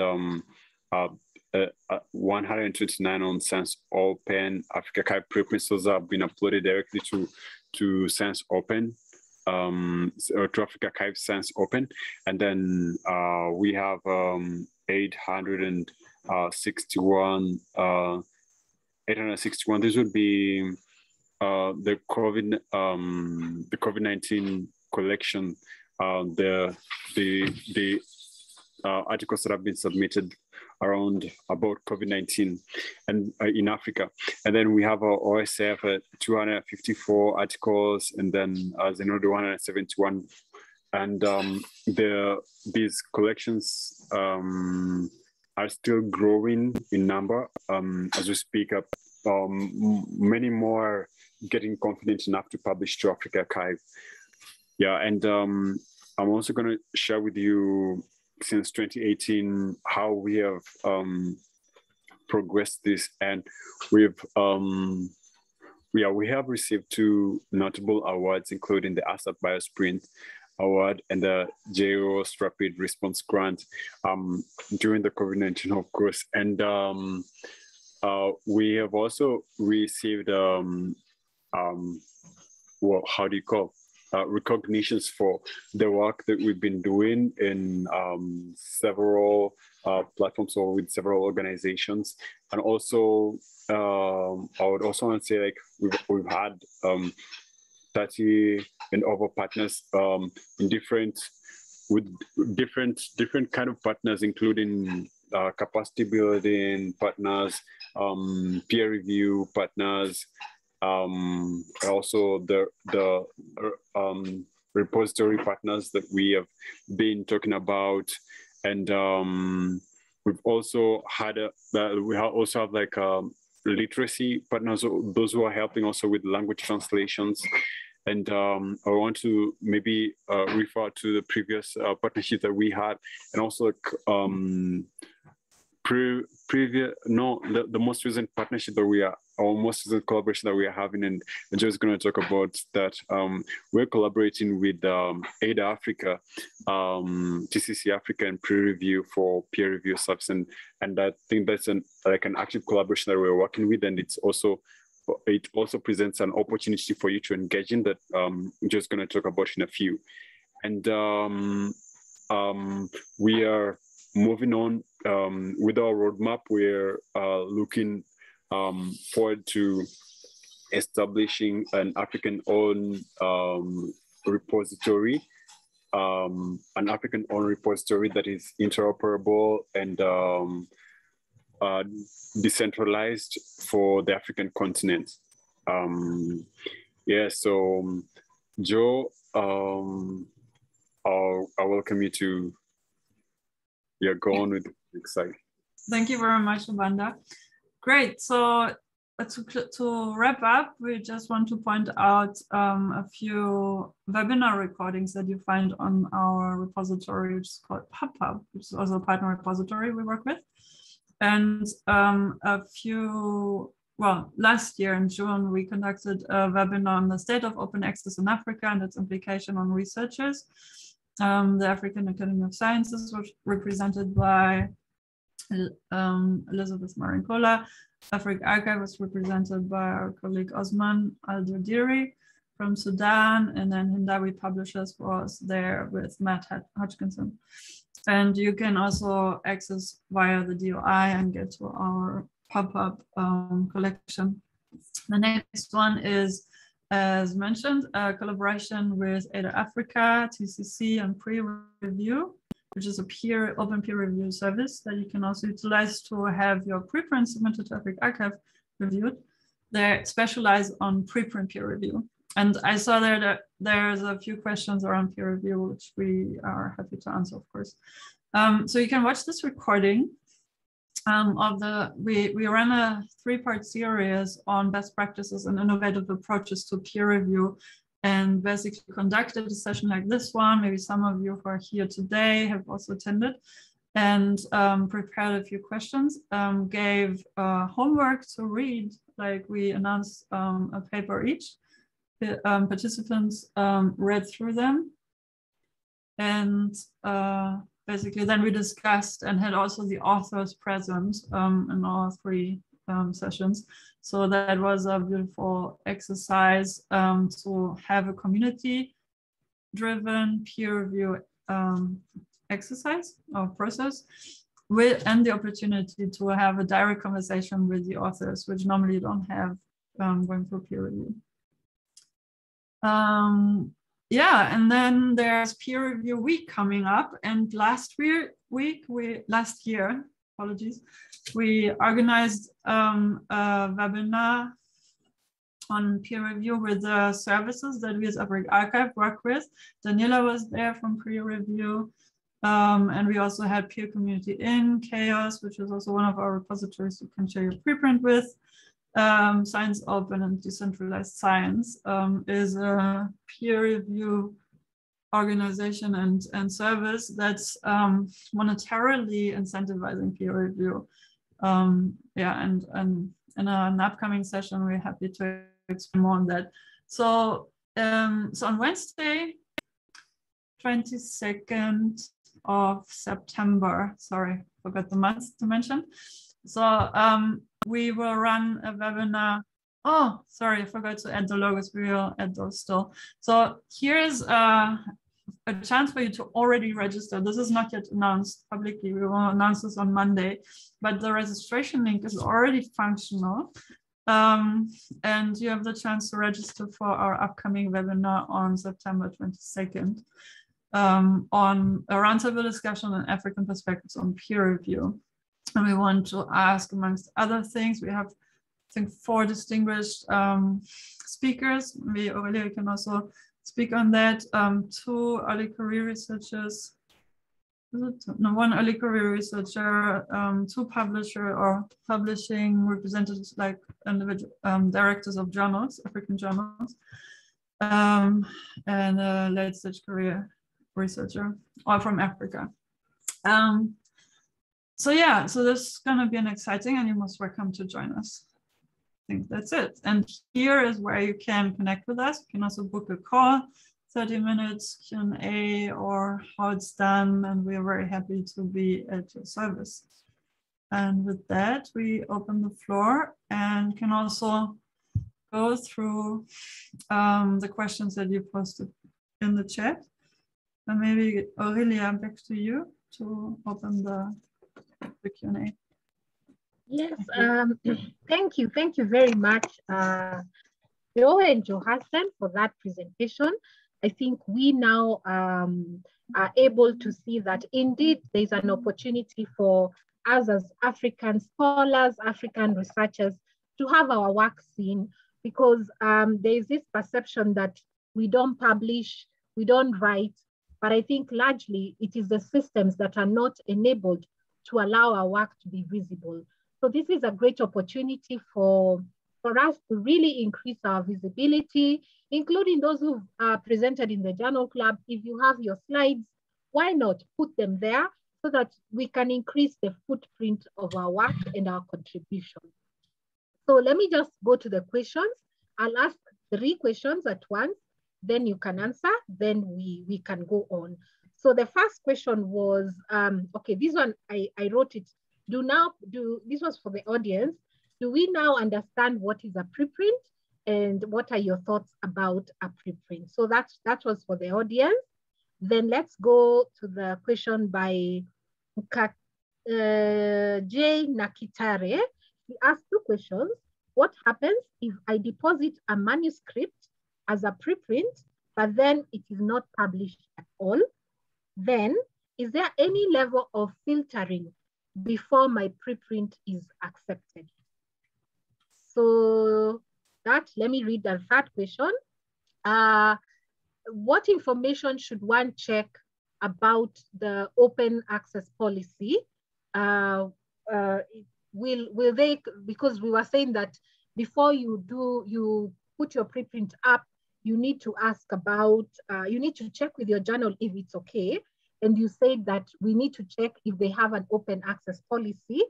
129 on Sense Open. AfricArXiv preprints have been uploaded directly to Sense Open, or to AfricArXiv Sense Open, and then we have 861. 861. This would be the COVID-19 collection. The articles that have been submitted around about COVID-19 and in Africa. And then we have our OSF at 254 articles, and then Zenodo 171. And these collections are still growing in number as we speak up. Many more getting confident enough to publish to AfricArXiv. Yeah, and I'm also going to share with you since 2018 how we have progressed this, and we have received 2 notable awards, including the ASAP Biosprint Award and the JO's Rapid Response Grant during the COVID-19, of course. And we have also received how do you call recognitions for the work that we've been doing in several platforms or with several organizations. And also, I would also want to say, like, we've had 30 and over partners in different kind of partners, including capacity building partners, peer review partners, also the repository partners that we have been talking about, and we've also had we also have like literacy partners, those who are helping also with language translations. And I want to maybe refer to the previous partnership that we had, and also the most recent partnership that we are, or most recent collaboration that we are having, and I'm just going to talk about that. We're collaborating with AIDA Africa, TCC Africa, and Peer Review for peer review subs, and I think that's an active collaboration that we're working with, and it also presents an opportunity for you to engage in that. I'm just going to talk about in a few, and we are moving on with our roadmap. We're looking forward to establishing an African-owned repository an African-owned repository that is interoperable and decentralized for the African continent. Yeah, so Joe, I'll welcome you to go on with the next slide. Thank you very much, Obanda. Great. So to wrap up, we just want to point out a few webinar recordings that you find on our repository, which is called PubPub, which is also a partner repository we work with. And last year in June, we conducted a webinar on the state of open access in Africa and its implication on researchers. The African Academy of Sciences was represented by Elizabeth Marinkola. AfricArXiv was represented by our colleague Osman Al-Dodiri from Sudan, and then Hindawi Publishers was there with Matt Hodgkinson. And you can also access via the DOI and get to our PubPub collection. The next one is, as mentioned, a collaboration with Ada Africa, TCC, and Pre-Review, which is a open peer review service that you can also utilize to have your preprints submitted to AfricArXiv reviewed. They specialize on preprint peer review. And I saw there that there's a few questions around peer review, which we are happy to answer, of course. So you can watch this recording we ran a 3-part series on best practices and innovative approaches to peer review, and basically conducted a session like this one. Maybe some of you who are here today have also attended, and prepared a few questions, gave homework to read, like we announced a paper each. The participants read through them, and basically then we discussed and had also the authors present in all 3 sessions. So that was a beautiful exercise to have a community-driven peer review exercise or process, and the opportunity to have a direct conversation with the authors, which normally you don't have going through peer review. Yeah, and then there's peer review week coming up, and last year we organized a webinar on peer review with the services that we as AfricArXiv work with. Daniela was there from peer review, and we also had Peer Community in Chaos, which is also one of our repositories you can share your preprint with. Science Open and Decentralized Science is a peer review organization and service that's monetarily incentivizing peer review. Yeah, and in an upcoming session, we're happy to explain more on that. So, so on Wednesday, 22nd of September, sorry, forgot the month to mention. So we will run a webinar. Oh, sorry, I forgot to add the logos. We will add those still. So here's a chance for you to already register. This is not yet announced publicly. We will announce this on Monday, but the registration link is already functional. And you have the chance to register for our upcoming webinar on September 22nd on a roundtable discussion on African perspectives on peer review. And we want to ask, amongst other things, we have, I think, 4 distinguished speakers. Maybe Aurelia can also speak on that. 2 early career researchers, no, 1 early career researcher, 2 publisher or publishing representatives, like individual directors of journals, African journals, and a late stage career researcher, all from Africa. So yeah, so this is going to be an exciting, and you're most welcome to join us. I think that's it. And here is where you can connect with us. You can also book a call, 30 minutes Q&A, or how it's done, and we are very happy to be at your service. And with that, we open the floor and can also go through the questions that you posted in the chat. And maybe Aurelia, back to you to open the Q&A. Yes, thank you very much, Joe and Johanssen, for that presentation. I think we now are able to see that indeed there's an opportunity for us as African scholars, African researchers, to have our work seen, because there is this perception that we don't publish, we don't write, but I think largely it is the systems that are not enabled to allow our work to be visible. So this is a great opportunity for us to really increase our visibility, including those who are presented in the Journal Club. If you have your slides, why not put them there so that we can increase the footprint of our work and our contribution. So let me just go to the questions. I'll ask 3 questions at once, then you can answer, then we can go on. So the first question was, okay, this one I wrote it. This was for the audience. Do we now understand what is a preprint, and what are your thoughts about a preprint? So that was for the audience. Then let's go to the question by J. Nakitare. He asked 2 questions. What happens if I deposit a manuscript as a preprint, but then it is not published at all? Then, is there any level of filtering before my preprint is accepted? So let me read the 3rd question. What information should one check about the open access policy? Will they, because we were saying that before you put your preprint up, you need to ask about, you need to check with your journal if it's okay. And you said that we need to check if they have an open access policy.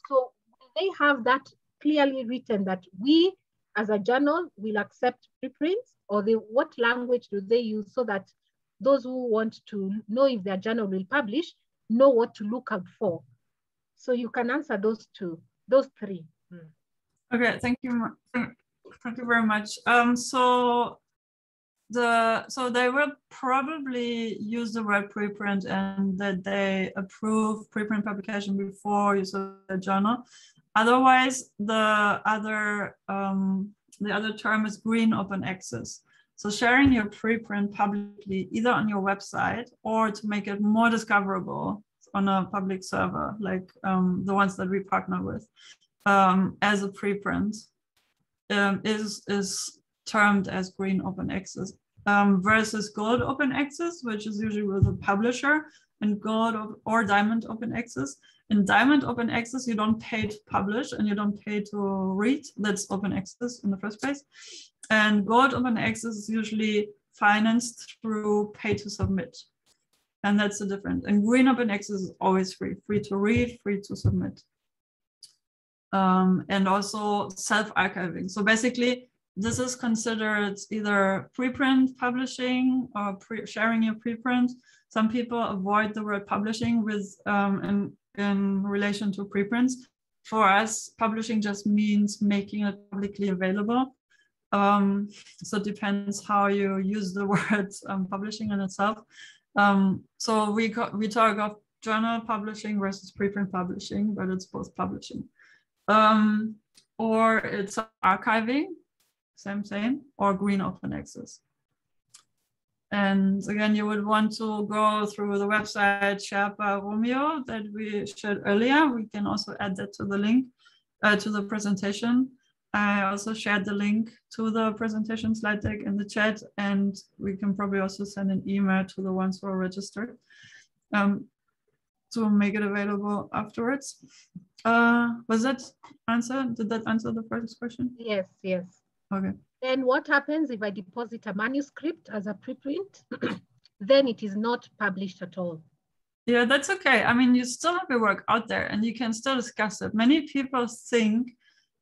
So they have that clearly written that we as a journal will accept preprints, or what language do they use so that those who want to know if their journal will publish know what to look out for? So you can answer those 3. Okay, thank you. Thank you very much. So they will probably use the word preprint, and that they approve preprint publication before you submit the journal. Otherwise, the other term is green open access. So sharing your preprint publicly, either on your website or to make it more discoverable on a public server, like the ones that we partner with, as a preprint, is termed as green open access, versus gold open access, which is usually with a publisher, and gold or diamond open access. In diamond open access, you don't pay to publish and you don't pay to read. That's open access in the first place. And gold open access is usually financed through pay to submit. And that's the difference. And green open access is always free to read, free to submit. And also self-archiving. So basically, this is considered either preprint publishing or sharing your preprint. Some people avoid the word publishing with in relation to preprints. For us, publishing just means making it publicly available. So it depends how you use the word publishing in itself. So we talk of journal publishing versus preprint publishing, but it's both publishing. Or it's archiving, same, or green open access. And again, you would want to go through the website Sherpa Romeo that we shared earlier. We can also add that to the link, to the presentation. I also shared the link to the presentation slide deck in the chat, and we can probably also send an email to the ones who are registered to make it available afterwards. Was that answer? Did that answer the first question? Yes. Okay. Then what happens if I deposit a manuscript as a preprint? Then it is not published at all. Yeah, that's okay. I mean, you still have your work out there and you can still discuss it. Many people think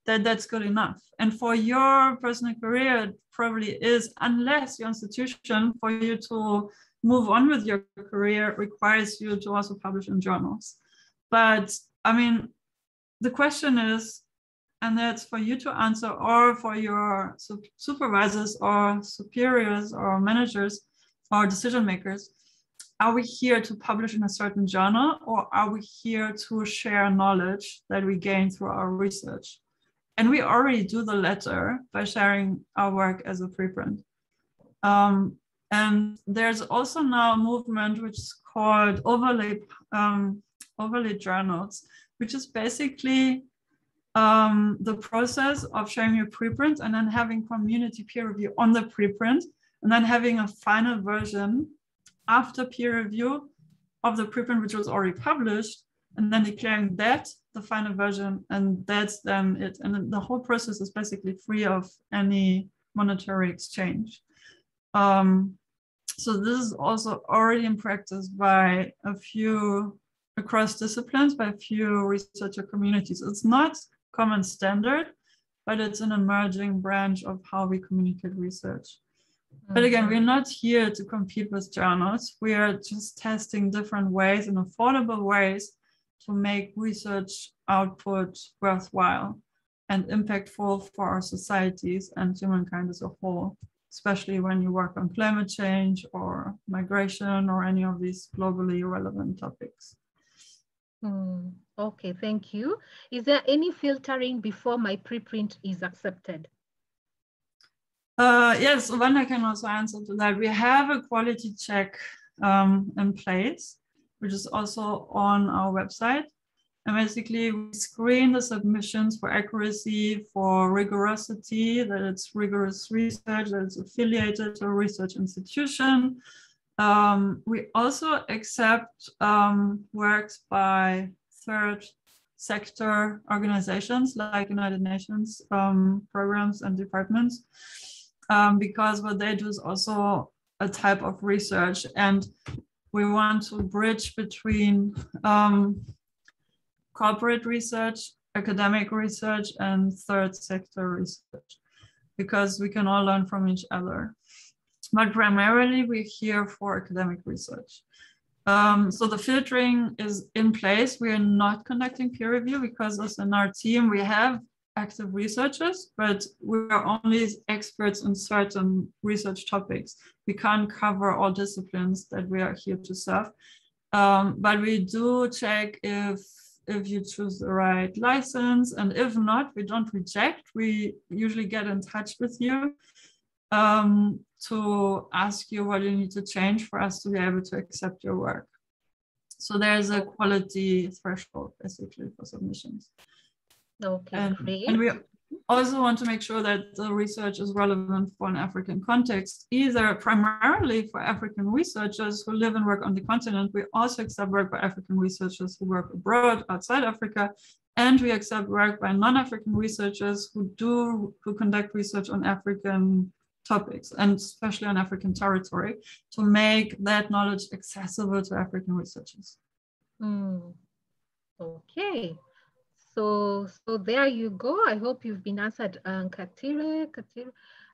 that that's good enough. And for your personal career, it probably is, unless your institution, for you to move on with your career, requires you to also publish in journals. But I mean, the question is, and that's for you to answer, or for your supervisors or superiors or managers or decision makers, are we here to publish in a certain journal, or are we here to share knowledge that we gain through our research? And we already do the latter by sharing our work as a preprint. And there's also now a movement which is called overlay journals, which is basically the process of sharing your preprint and then having community peer review on the preprint, and then having a final version after peer review of the preprint which was already published, and then declaring that the final version, and that's then it. And then the whole process is basically free of any monetary exchange. So this is also already in practice by a few across disciplines, by a few researcher communities. It's not common standard, but it's an emerging branch of how we communicate research. But again, we're not here to compete with journals. We are just testing different ways and affordable ways to make research output worthwhile and impactful for our societies and humankind as a whole, especially when you work on climate change or migration or any of these globally relevant topics. Okay, thank you. Is there any filtering before my preprint is accepted? Yes, Obanda can also answer to that. We have a quality check in place, which is also on our website. And basically, we screen the submissions for accuracy, for rigorosity, that it's rigorous research, that it's affiliated to a research institution. We also accept works by third sector organizations like United Nations programs and departments, because what they do is also a type of research, and we want to bridge between corporate research, academic research, and third sector research, because we can all learn from each other. But primarily we're here for academic research. So the filtering is in place. We are not conducting peer review because as in our team, we have active researchers, but we're only experts in certain research topics. We can't cover all disciplines that we are here to serve. But we do check if you choose the right license, and if not, we don't reject. We usually get in touch with you to ask you what you need to change for us to be able to accept your work. So there's a quality threshold basically for submissions. Okay, great. And we also want to make sure that the research is relevant for an African context, either primarily for African researchers who live and work on the continent. We also accept work by African researchers who work abroad, outside Africa, and we accept work by non-African researchers who conduct research on African topics, and especially on African territory, to make that knowledge accessible to African researchers. Okay. So there you go. I hope you've been answered, Katire.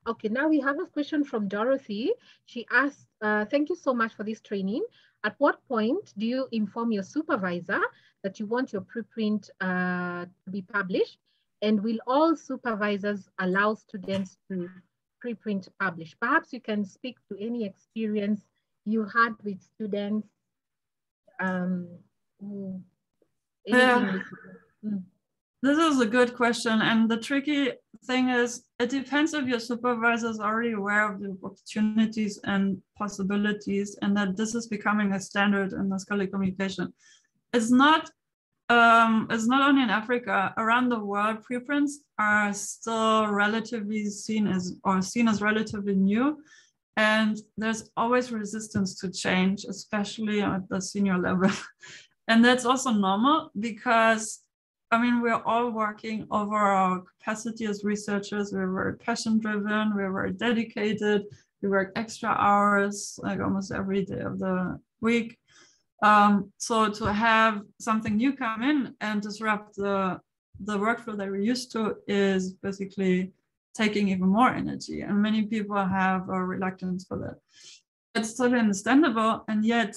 Okay, now we have a question from Dorothy. She asked, thank you so much for this training. At what point do you inform your supervisor that you want your preprint to be published? And will all supervisors allow students to preprint publish? Perhaps you can speak to any experience you had with students. This is a good question, and the tricky thing is it depends if your supervisor is already aware of the opportunities and possibilities, and that this is becoming a standard in the scholarly communication. It's not only in Africa. Around the world, preprints are still relatively seen as relatively new, and there's always resistance to change, especially at the senior level. And that's also normal because, I mean, we're all working over our capacity as researchers. We're very passion-driven, we're very dedicated, we work extra hours, like almost every day of the week. So to have something new come in and disrupt the workflow that we're used to is basically taking even more energy. And many people have a reluctance for that. It's totally understandable, and yet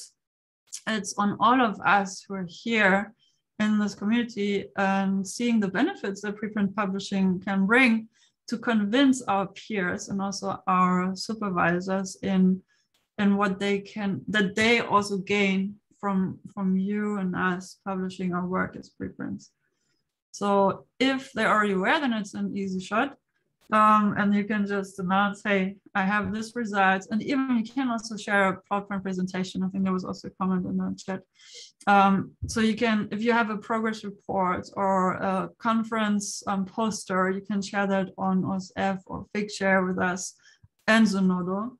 it's on all of us who are here in this community and seeing the benefits that preprint publishing can bring to convince our peers and also our supervisors in what that they also gain from you and us publishing our work as preprints. So if they're already aware, then it's an easy shot. And you can just announce, hey, I have this results. And even you can also share a PowerPoint presentation. I think there was also a comment in the chat. So you can, if you have a progress report or a conference poster, you can share that on OSF or Figshare with us and Zenodo.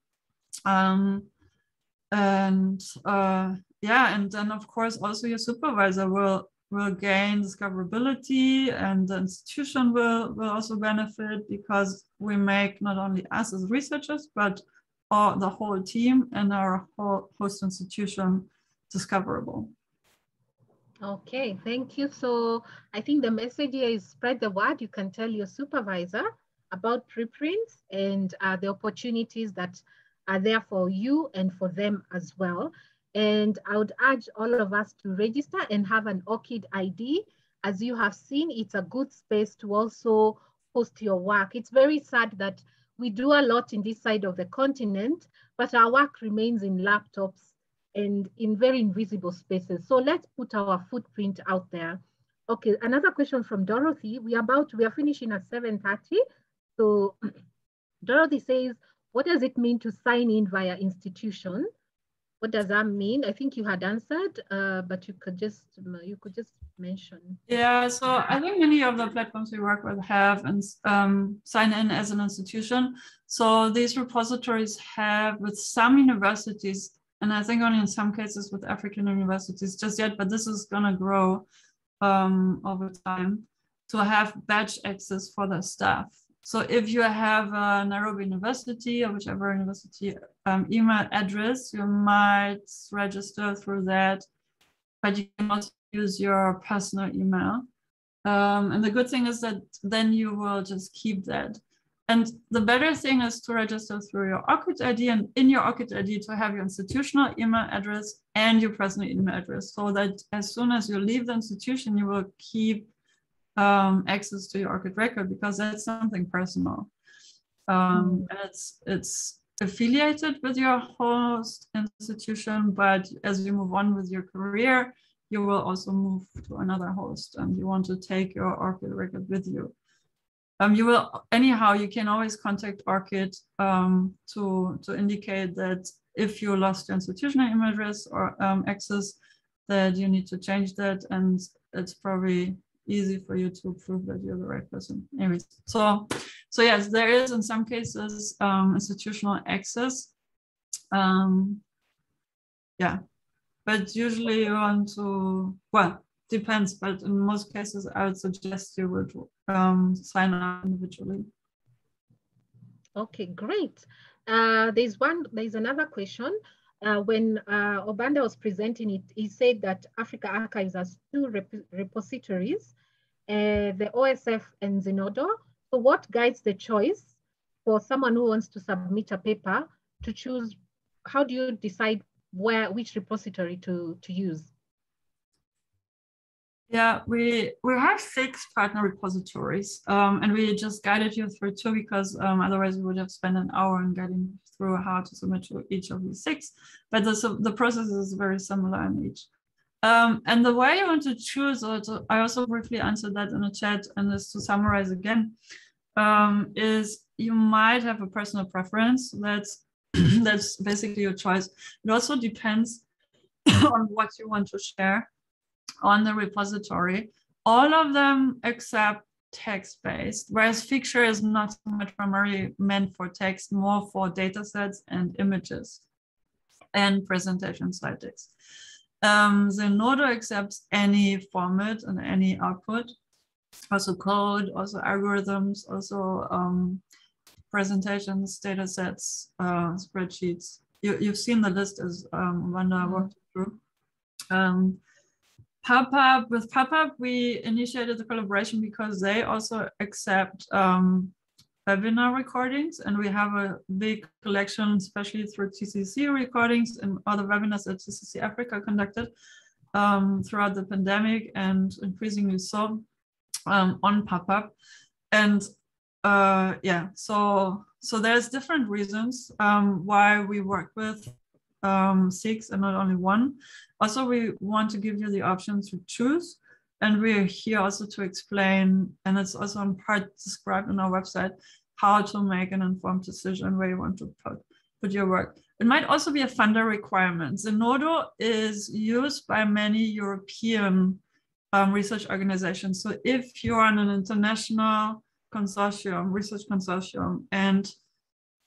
Yeah, and then of course also your supervisor will gain discoverability, and the institution will also benefit, because we make not only us as researchers, but the whole team and our whole host institution discoverable. Okay, thank you. So I think the message here is spread the word. You can tell your supervisor about preprints and the opportunities that are there for you and for them as well. And I would urge all of us to register and have an Orchid ID. As you have seen, it's a good space to also post your work. It's very sad that we do a lot in this side of the continent, but our work remains in laptops and in very invisible spaces. So let's put our footprint out there. Okay, another question from Dorothy. We are finishing at 7:30. So Dorothy says, what does it mean to sign in via institution? What does that mean? I think you had answered, but you could just mention. Yeah, so I think many of the platforms we work with have and sign in as an institution. So these repositories have, with some universities, and I think only in some cases with African universities just yet, but this is going to grow over time, to have batch access for the staff. So if you have a Nairobi University or whichever university email address, you might register through that, but you can also use your personal email. And the good thing is that then you will just keep that. And the better thing is to register through your Orchid ID, and in your Orchid ID to have your institutional email address and your personal email address, so that as soon as you leave the institution, you will keep access to your Orchid record, because that's something personal. And it's affiliated with your host institution, but as you move on with your career, you will also move to another host, and you want to take your Orchid record with you. You will, anyhow, you can always contact Orchid to indicate that if you lost your institutional email address or access, that you need to change that, and it's probably easy for you to prove that you're the right person. Anyways, so yes, there is in some cases institutional access. Yeah, but usually you want to, well, depends, but in most cases I would suggest you would sign up individually. Okay, great. There's another question. When Obanda was presenting it, he said that AfricArXiv has two repositories, the OSF and Zenodo. So what guides the choice for someone who wants to submit a paper to choose? How do you decide which repository to use? Yeah, we have 6 partner repositories, and we just guided you through 2 because otherwise we would have spent an hour on getting through how to submit to each of these 6. But the process is very similar in each. And the way you want to choose, I also briefly answered that in the chat, and just to summarize again, is you might have a personal preference. That's basically your choice. It also depends on what you want to share on the repository. All of them except text-based, whereas Figshare is not so much primarily meant for text, more for data sets and images and presentation slide decks. Zenodo accepts any format and any output, also code, also algorithms, also presentations, data sets, spreadsheets. You've seen the list as Wanda walked through. With PubPub, we initiated the collaboration because they also accept webinar recordings, and we have a big collection, especially through TCC recordings and other webinars that TCC Africa conducted throughout the pandemic, and increasingly so on PubPub. And yeah, so there's different reasons why we work with 6 and not only 1. Also, we want to give you the option to choose, and we're here also to explain, and it's also in part described on our website, how to make an informed decision where you want to put your work. It might also be a funder requirement. Zenodo is used by many European research organizations. So if you're on an international consortium, research consortium, and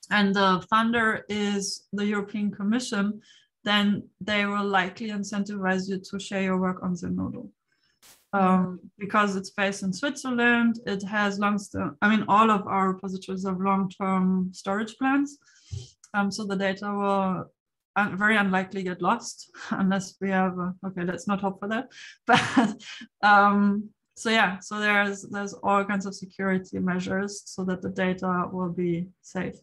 the funder is the European Commission, then they will likely incentivize you to share your work on Zenodo. Because it's based in Switzerland, it has all of our repositories have long-term storage plans. So the data will very unlikely get lost unless we have, okay, let's not hope for that. But so yeah, so there's all kinds of security measures so that the data will be safe.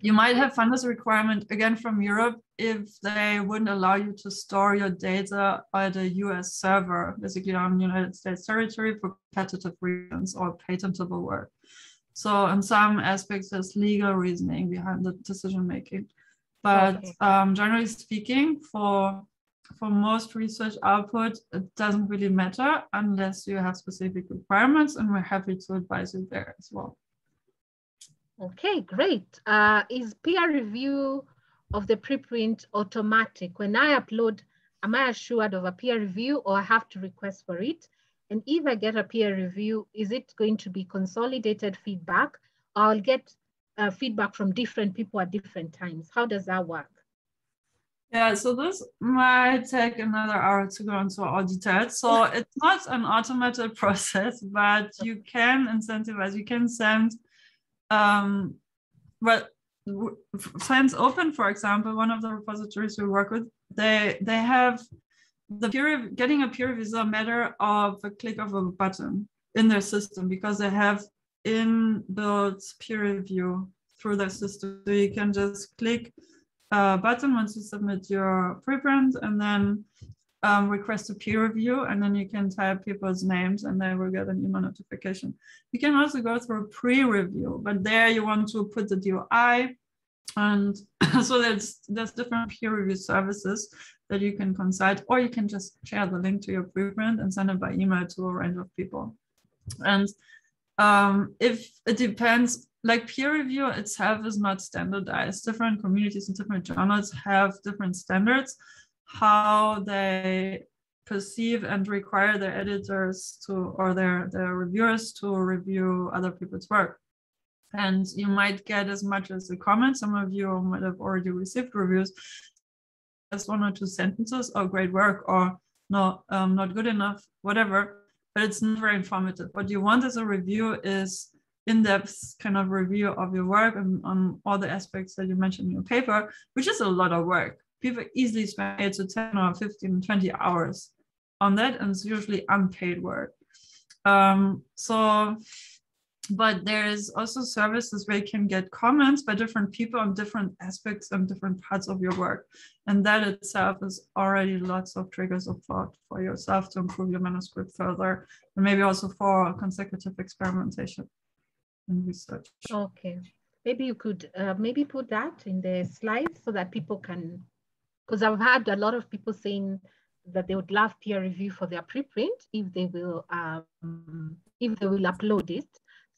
You might have funders requirement, again, from Europe, if they wouldn't allow you to store your data at a US server, basically on United States territory for competitive reasons or patentable work. So in some aspects, there's legal reasoning behind the decision-making. But generally speaking, for most research output, it doesn't really matter unless you have specific requirements, and we're happy to advise you there as well. Okay, great. Is peer review of the preprint automatic? When I upload, am I assured of a peer review or I have to request for it? And if I get a peer review, is it going to be consolidated feedback, or I'll get feedback from different people at different times? How does that work? Yeah, so this might take another hour to go into all details. So it's not an automated process, but you can incentivize, you can send, Science Open, for example, one of the repositories we work with, they have getting a peer review is a matter of a click of a button in their system, because they have inbuilt peer review through their system. So you can just click a button once you submit your preprint, and then request a peer review, and then you can type people's names and they will get an email notification. You can also go through a pre-review, but there you want to put the DOI, and so there's different peer review services that you can consult, or you can just share the link to your preprint and send it by email to a range of people. And if it depends, like peer review itself is not standardized. Different communities and different journals have different standards, how they perceive and require their editors to, or their reviewers to review other people's work. And you might get as much as a comment. Some of you might have already received reviews, just 1 or 2 sentences, oh, great work, or no, not good enough, whatever, but it's not very informative. What you want as a review is in-depth kind of review of your work and on all the aspects that you mentioned in your paper, which is a lot of work. People easily spend 8 to 10 or 15, 20 hours on that, and it's usually unpaid work. But there's also services where you can get comments by different people on different aspects and different parts of your work. And that itself is already lots of triggers of thought for yourself to improve your manuscript further, and maybe also for consecutive experimentation and research. Okay, maybe you could maybe put that in the slides so that people can, because I've had a lot of people saying that they would love peer review for their preprint if they will upload it.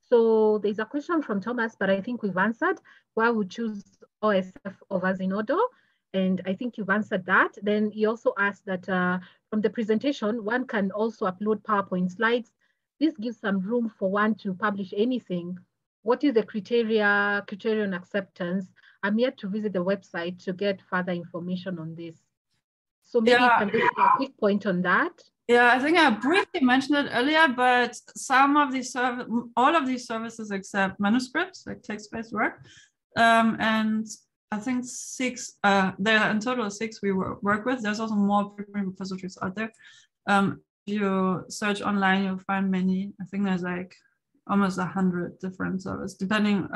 So there's a question from Thomas, but I think we've answered why we choose OSF over Zenodo, and I think you've answered that. Then he also asked that from the presentation, one can also upload PowerPoint slides. This gives some room for one to publish anything. What is the criterion acceptance? I'm yet to visit the website to get further information on this. So maybe you can give a quick point on that. Yeah, I think I briefly mentioned it earlier, but some of these all of these services accept manuscripts, like text-based work. And I think 6, there are in total 6 we work with. There's also more preprint repositories out there. If you search online, you'll find many. I think there's like almost 100 different services, depending,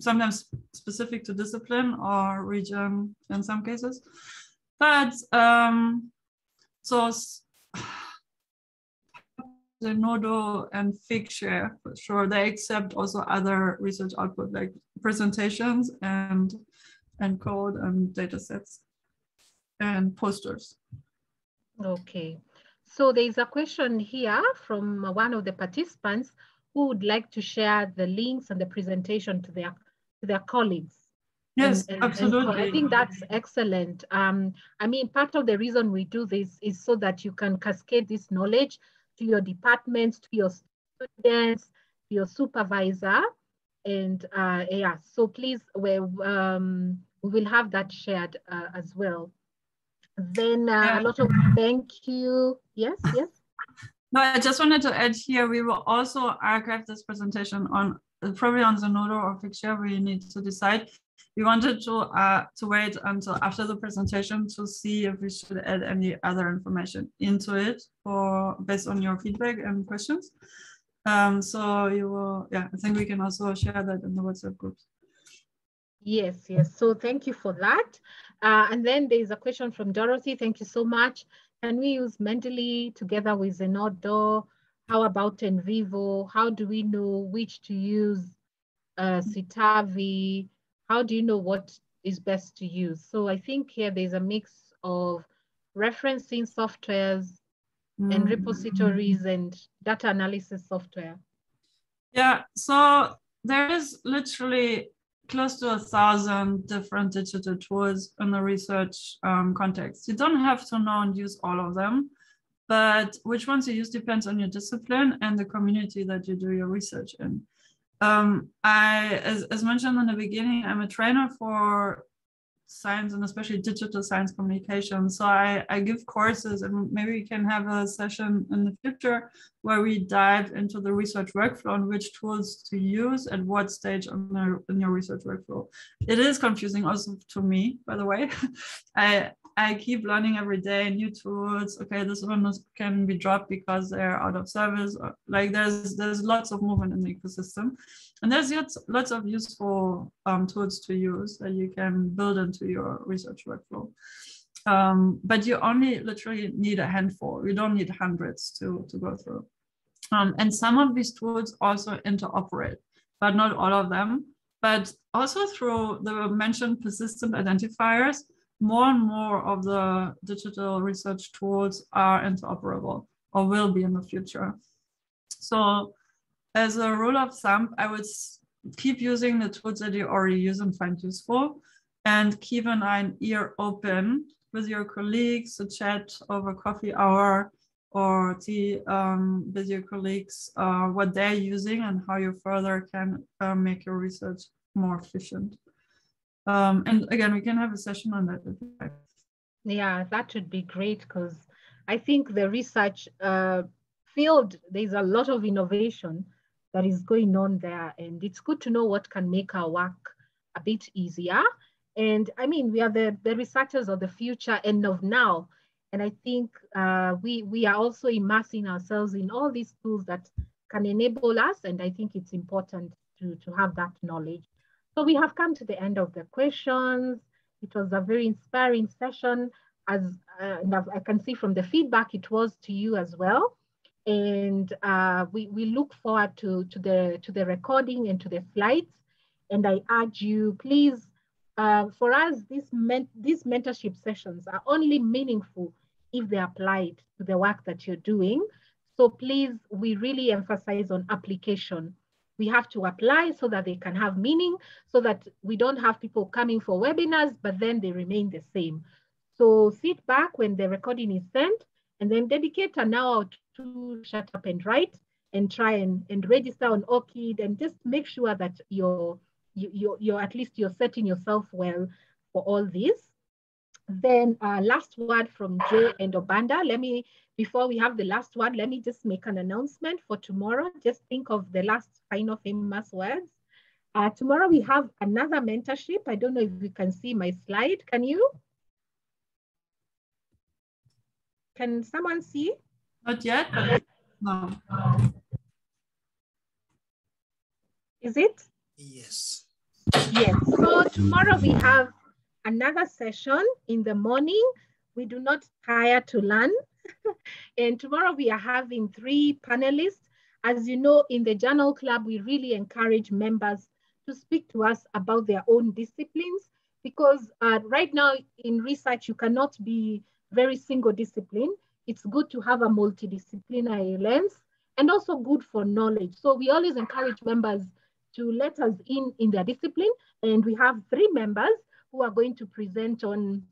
sometimes specific to discipline or region in some cases. But so Zenodo and Figshare, for sure, they accept also other research output like presentations and code and data sets and posters. Okay, so there is a question here from one of the participants. who would like to share the links and the presentation to their colleagues. Yes, absolutely. So I think that's excellent. I mean, part of the reason we do this is so that you can cascade this knowledge to your departments, to your students, to your supervisor. And yeah, so please, we will have that shared as well. Then a lot of thank you. Yes, yes. No, I just wanted to add here, we will also archive this presentation on probably on Zenodo or AfricArXiv. We need to decide. We wanted to wait until after the presentation to see if we should add any other information into it based on your feedback and questions. So you will, yeah, I think we can also share that in the WhatsApp groups. Yes, yes. So thank you for that. And then there's a question from Dorothy. Thank you so much. Can we use Mendeley together with Zenodo? How about NVivo? How do we know which to use? Citavi? How do you know what is best to use? So I think here there's a mix of referencing softwares and repositories and data analysis software. Yeah, so there is literally close to 1,000 different digital tools in the research context. You don't have to know and use all of them, but which ones you use depends on your discipline and the community that you do your research in. As mentioned in the beginning, I'm a trainer for science and especially digital science communication. So I give courses, and maybe we can have a session in the future where we dive into the research workflow and which tools to use at what stage in your research workflow. It is confusing also to me, by the way. I keep learning every day new tools. Okay, this one can be dropped because they're out of service. Like there's lots of movement in the ecosystem, and there's lots of useful tools to use that you can build into your research workflow. But you only literally need a handful. You don't need hundreds to go through. And some of these tools also interoperate, but not all of them. But also through the mentioned persistent identifiers, more and more of the digital research tools are interoperable or will be in the future. So as a rule of thumb, I would keep using the tools that you already use and find useful, and keep an ear open with your colleagues to chat over coffee hour or tea with your colleagues, what they're using and how you further can make your research more efficient. And again, we can have a session on that. Yeah, that would be great, because I think the research field, there's a lot of innovation that is going on there, and it's good to know what can make our work a bit easier. And I mean, we are the researchers of the future and of now. And I think we are also immersing ourselves in all these tools that can enable us. And I think it's important to have that knowledge. So we have come to the end of the questions. It was a very inspiring session, and I can see from the feedback it was to you as well. And we look forward to the recording and to the slides. And I urge you, please, for us, these mentorship sessions are only meaningful if they're applied to the work that you're doing. So please, we really emphasize on application. We have to apply so that they can have meaning, so that we don't have people coming for webinars, but then they remain the same. So sit back when the recording is sent, and then dedicate an hour to shut up and write, and try and register on Orchid, and just make sure that you're at least you're setting yourself well for all this. Then last word from Joe and Obanda. Before we have the last word, let me just make an announcement for tomorrow. Just think of the last final famous words. Tomorrow we have another mentorship. I don't know if you can see my slide. Can you? Can someone see? Not yet. No. Is it? Yes. Yes. So tomorrow we have another session in the morning. We do not tire to learn. And tomorrow we are having 3 panelists. As you know, in the Journal Club, we really encourage members to speak to us about their own disciplines, because right now in research, you cannot be very single discipline. It's good to have a multidisciplinary lens. and also good for knowledge. So we always encourage members to let us in their discipline. And we have 3 members who are going to present on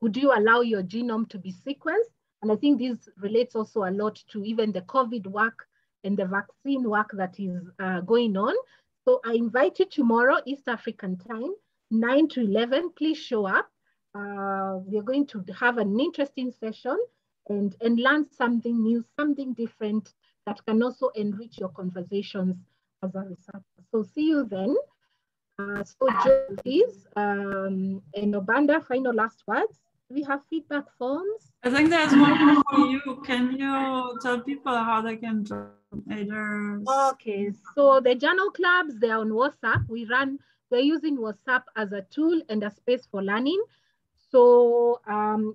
would you allow your genome to be sequenced? And I think this relates also a lot to even the COVID work and the vaccine work that is going on. So I invite you tomorrow, East African time, 9 to 11, please show up. We're going to have an interesting session and learn something new, something different that can also enrich your conversations as a researcher. So see you then. So Joe, please, and Obanda, final last words. Do we have feedback forms? I think there's one for you. Can you tell people how they can join either? Okay, so the journal clubs, they're on WhatsApp. We're using WhatsApp as a tool and a space for learning. So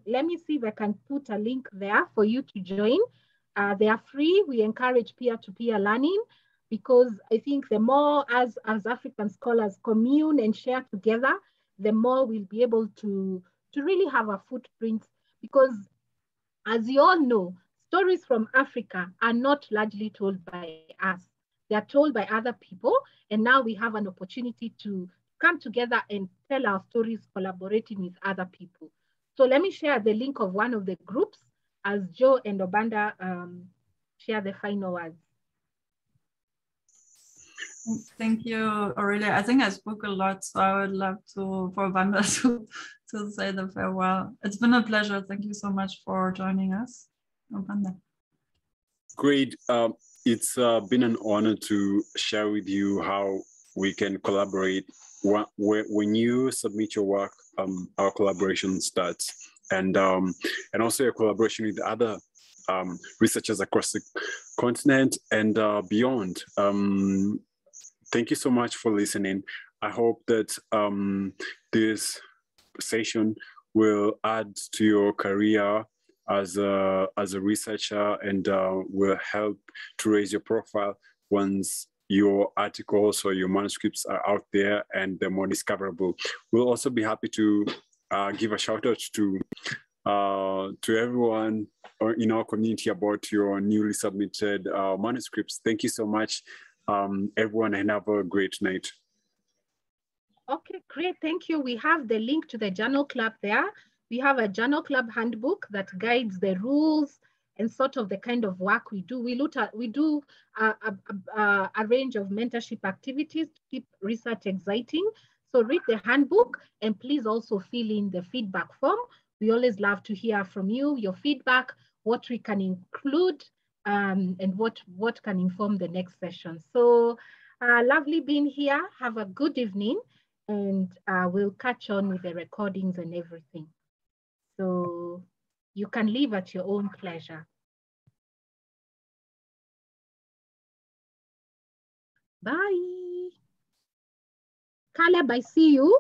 let me see if I can put a link there for you to join. They are free. We encourage peer-to-peer learning, because I think the more as African scholars commune and share together, the more we'll be able to really have a footprint. Because as you all know, stories from Africa are not largely told by us. They are told by other people. And now we have an opportunity to come together and tell our stories collaborating with other people. So let me share the link of one of the groups as Joe and Obanda share the final words. Thank you, Aurelia. I think I spoke a lot, so I would love for Obanda to say the farewell. It's been a pleasure. Thank you so much for joining us, Obanda. Great. It's been an honor to share with you how we can collaborate. When you submit your work, our collaboration starts, and also a collaboration with other researchers across the continent and beyond. Thank you so much for listening. I hope that this session will add to your career as a researcher and will help to raise your profile once your articles or your manuscripts are out there and they're more discoverable. We'll also be happy to give a shout out to everyone in our community about your newly submitted manuscripts. Thank you so much, everyone, and have a great night. Okay, great, thank you. We have the link to the journal club there. We have a journal club handbook that guides the rules and sort of the kind of work we do. We do a range of mentorship activities to keep research exciting. So read the handbook and please also fill in the feedback form. We always love to hear from you, your feedback, what we can include, and what can inform the next session. So lovely being here. Have a good evening, and we'll catch on with the recordings and everything. So you can leave at your own pleasure. Bye. Caleb, I see you.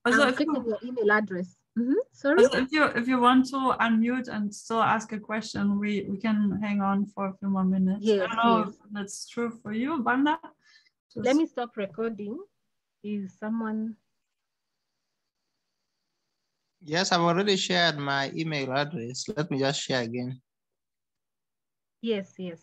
Also, I'm checking your email address. Sorry? Also, if you want to unmute and still ask a question, we can hang on for a few more minutes. Yes, I don't know yes. if that's true for you, Obanda. Let me stop recording. Is someone? Yes, I've already shared my email address. Let me just share again. Yes, yes.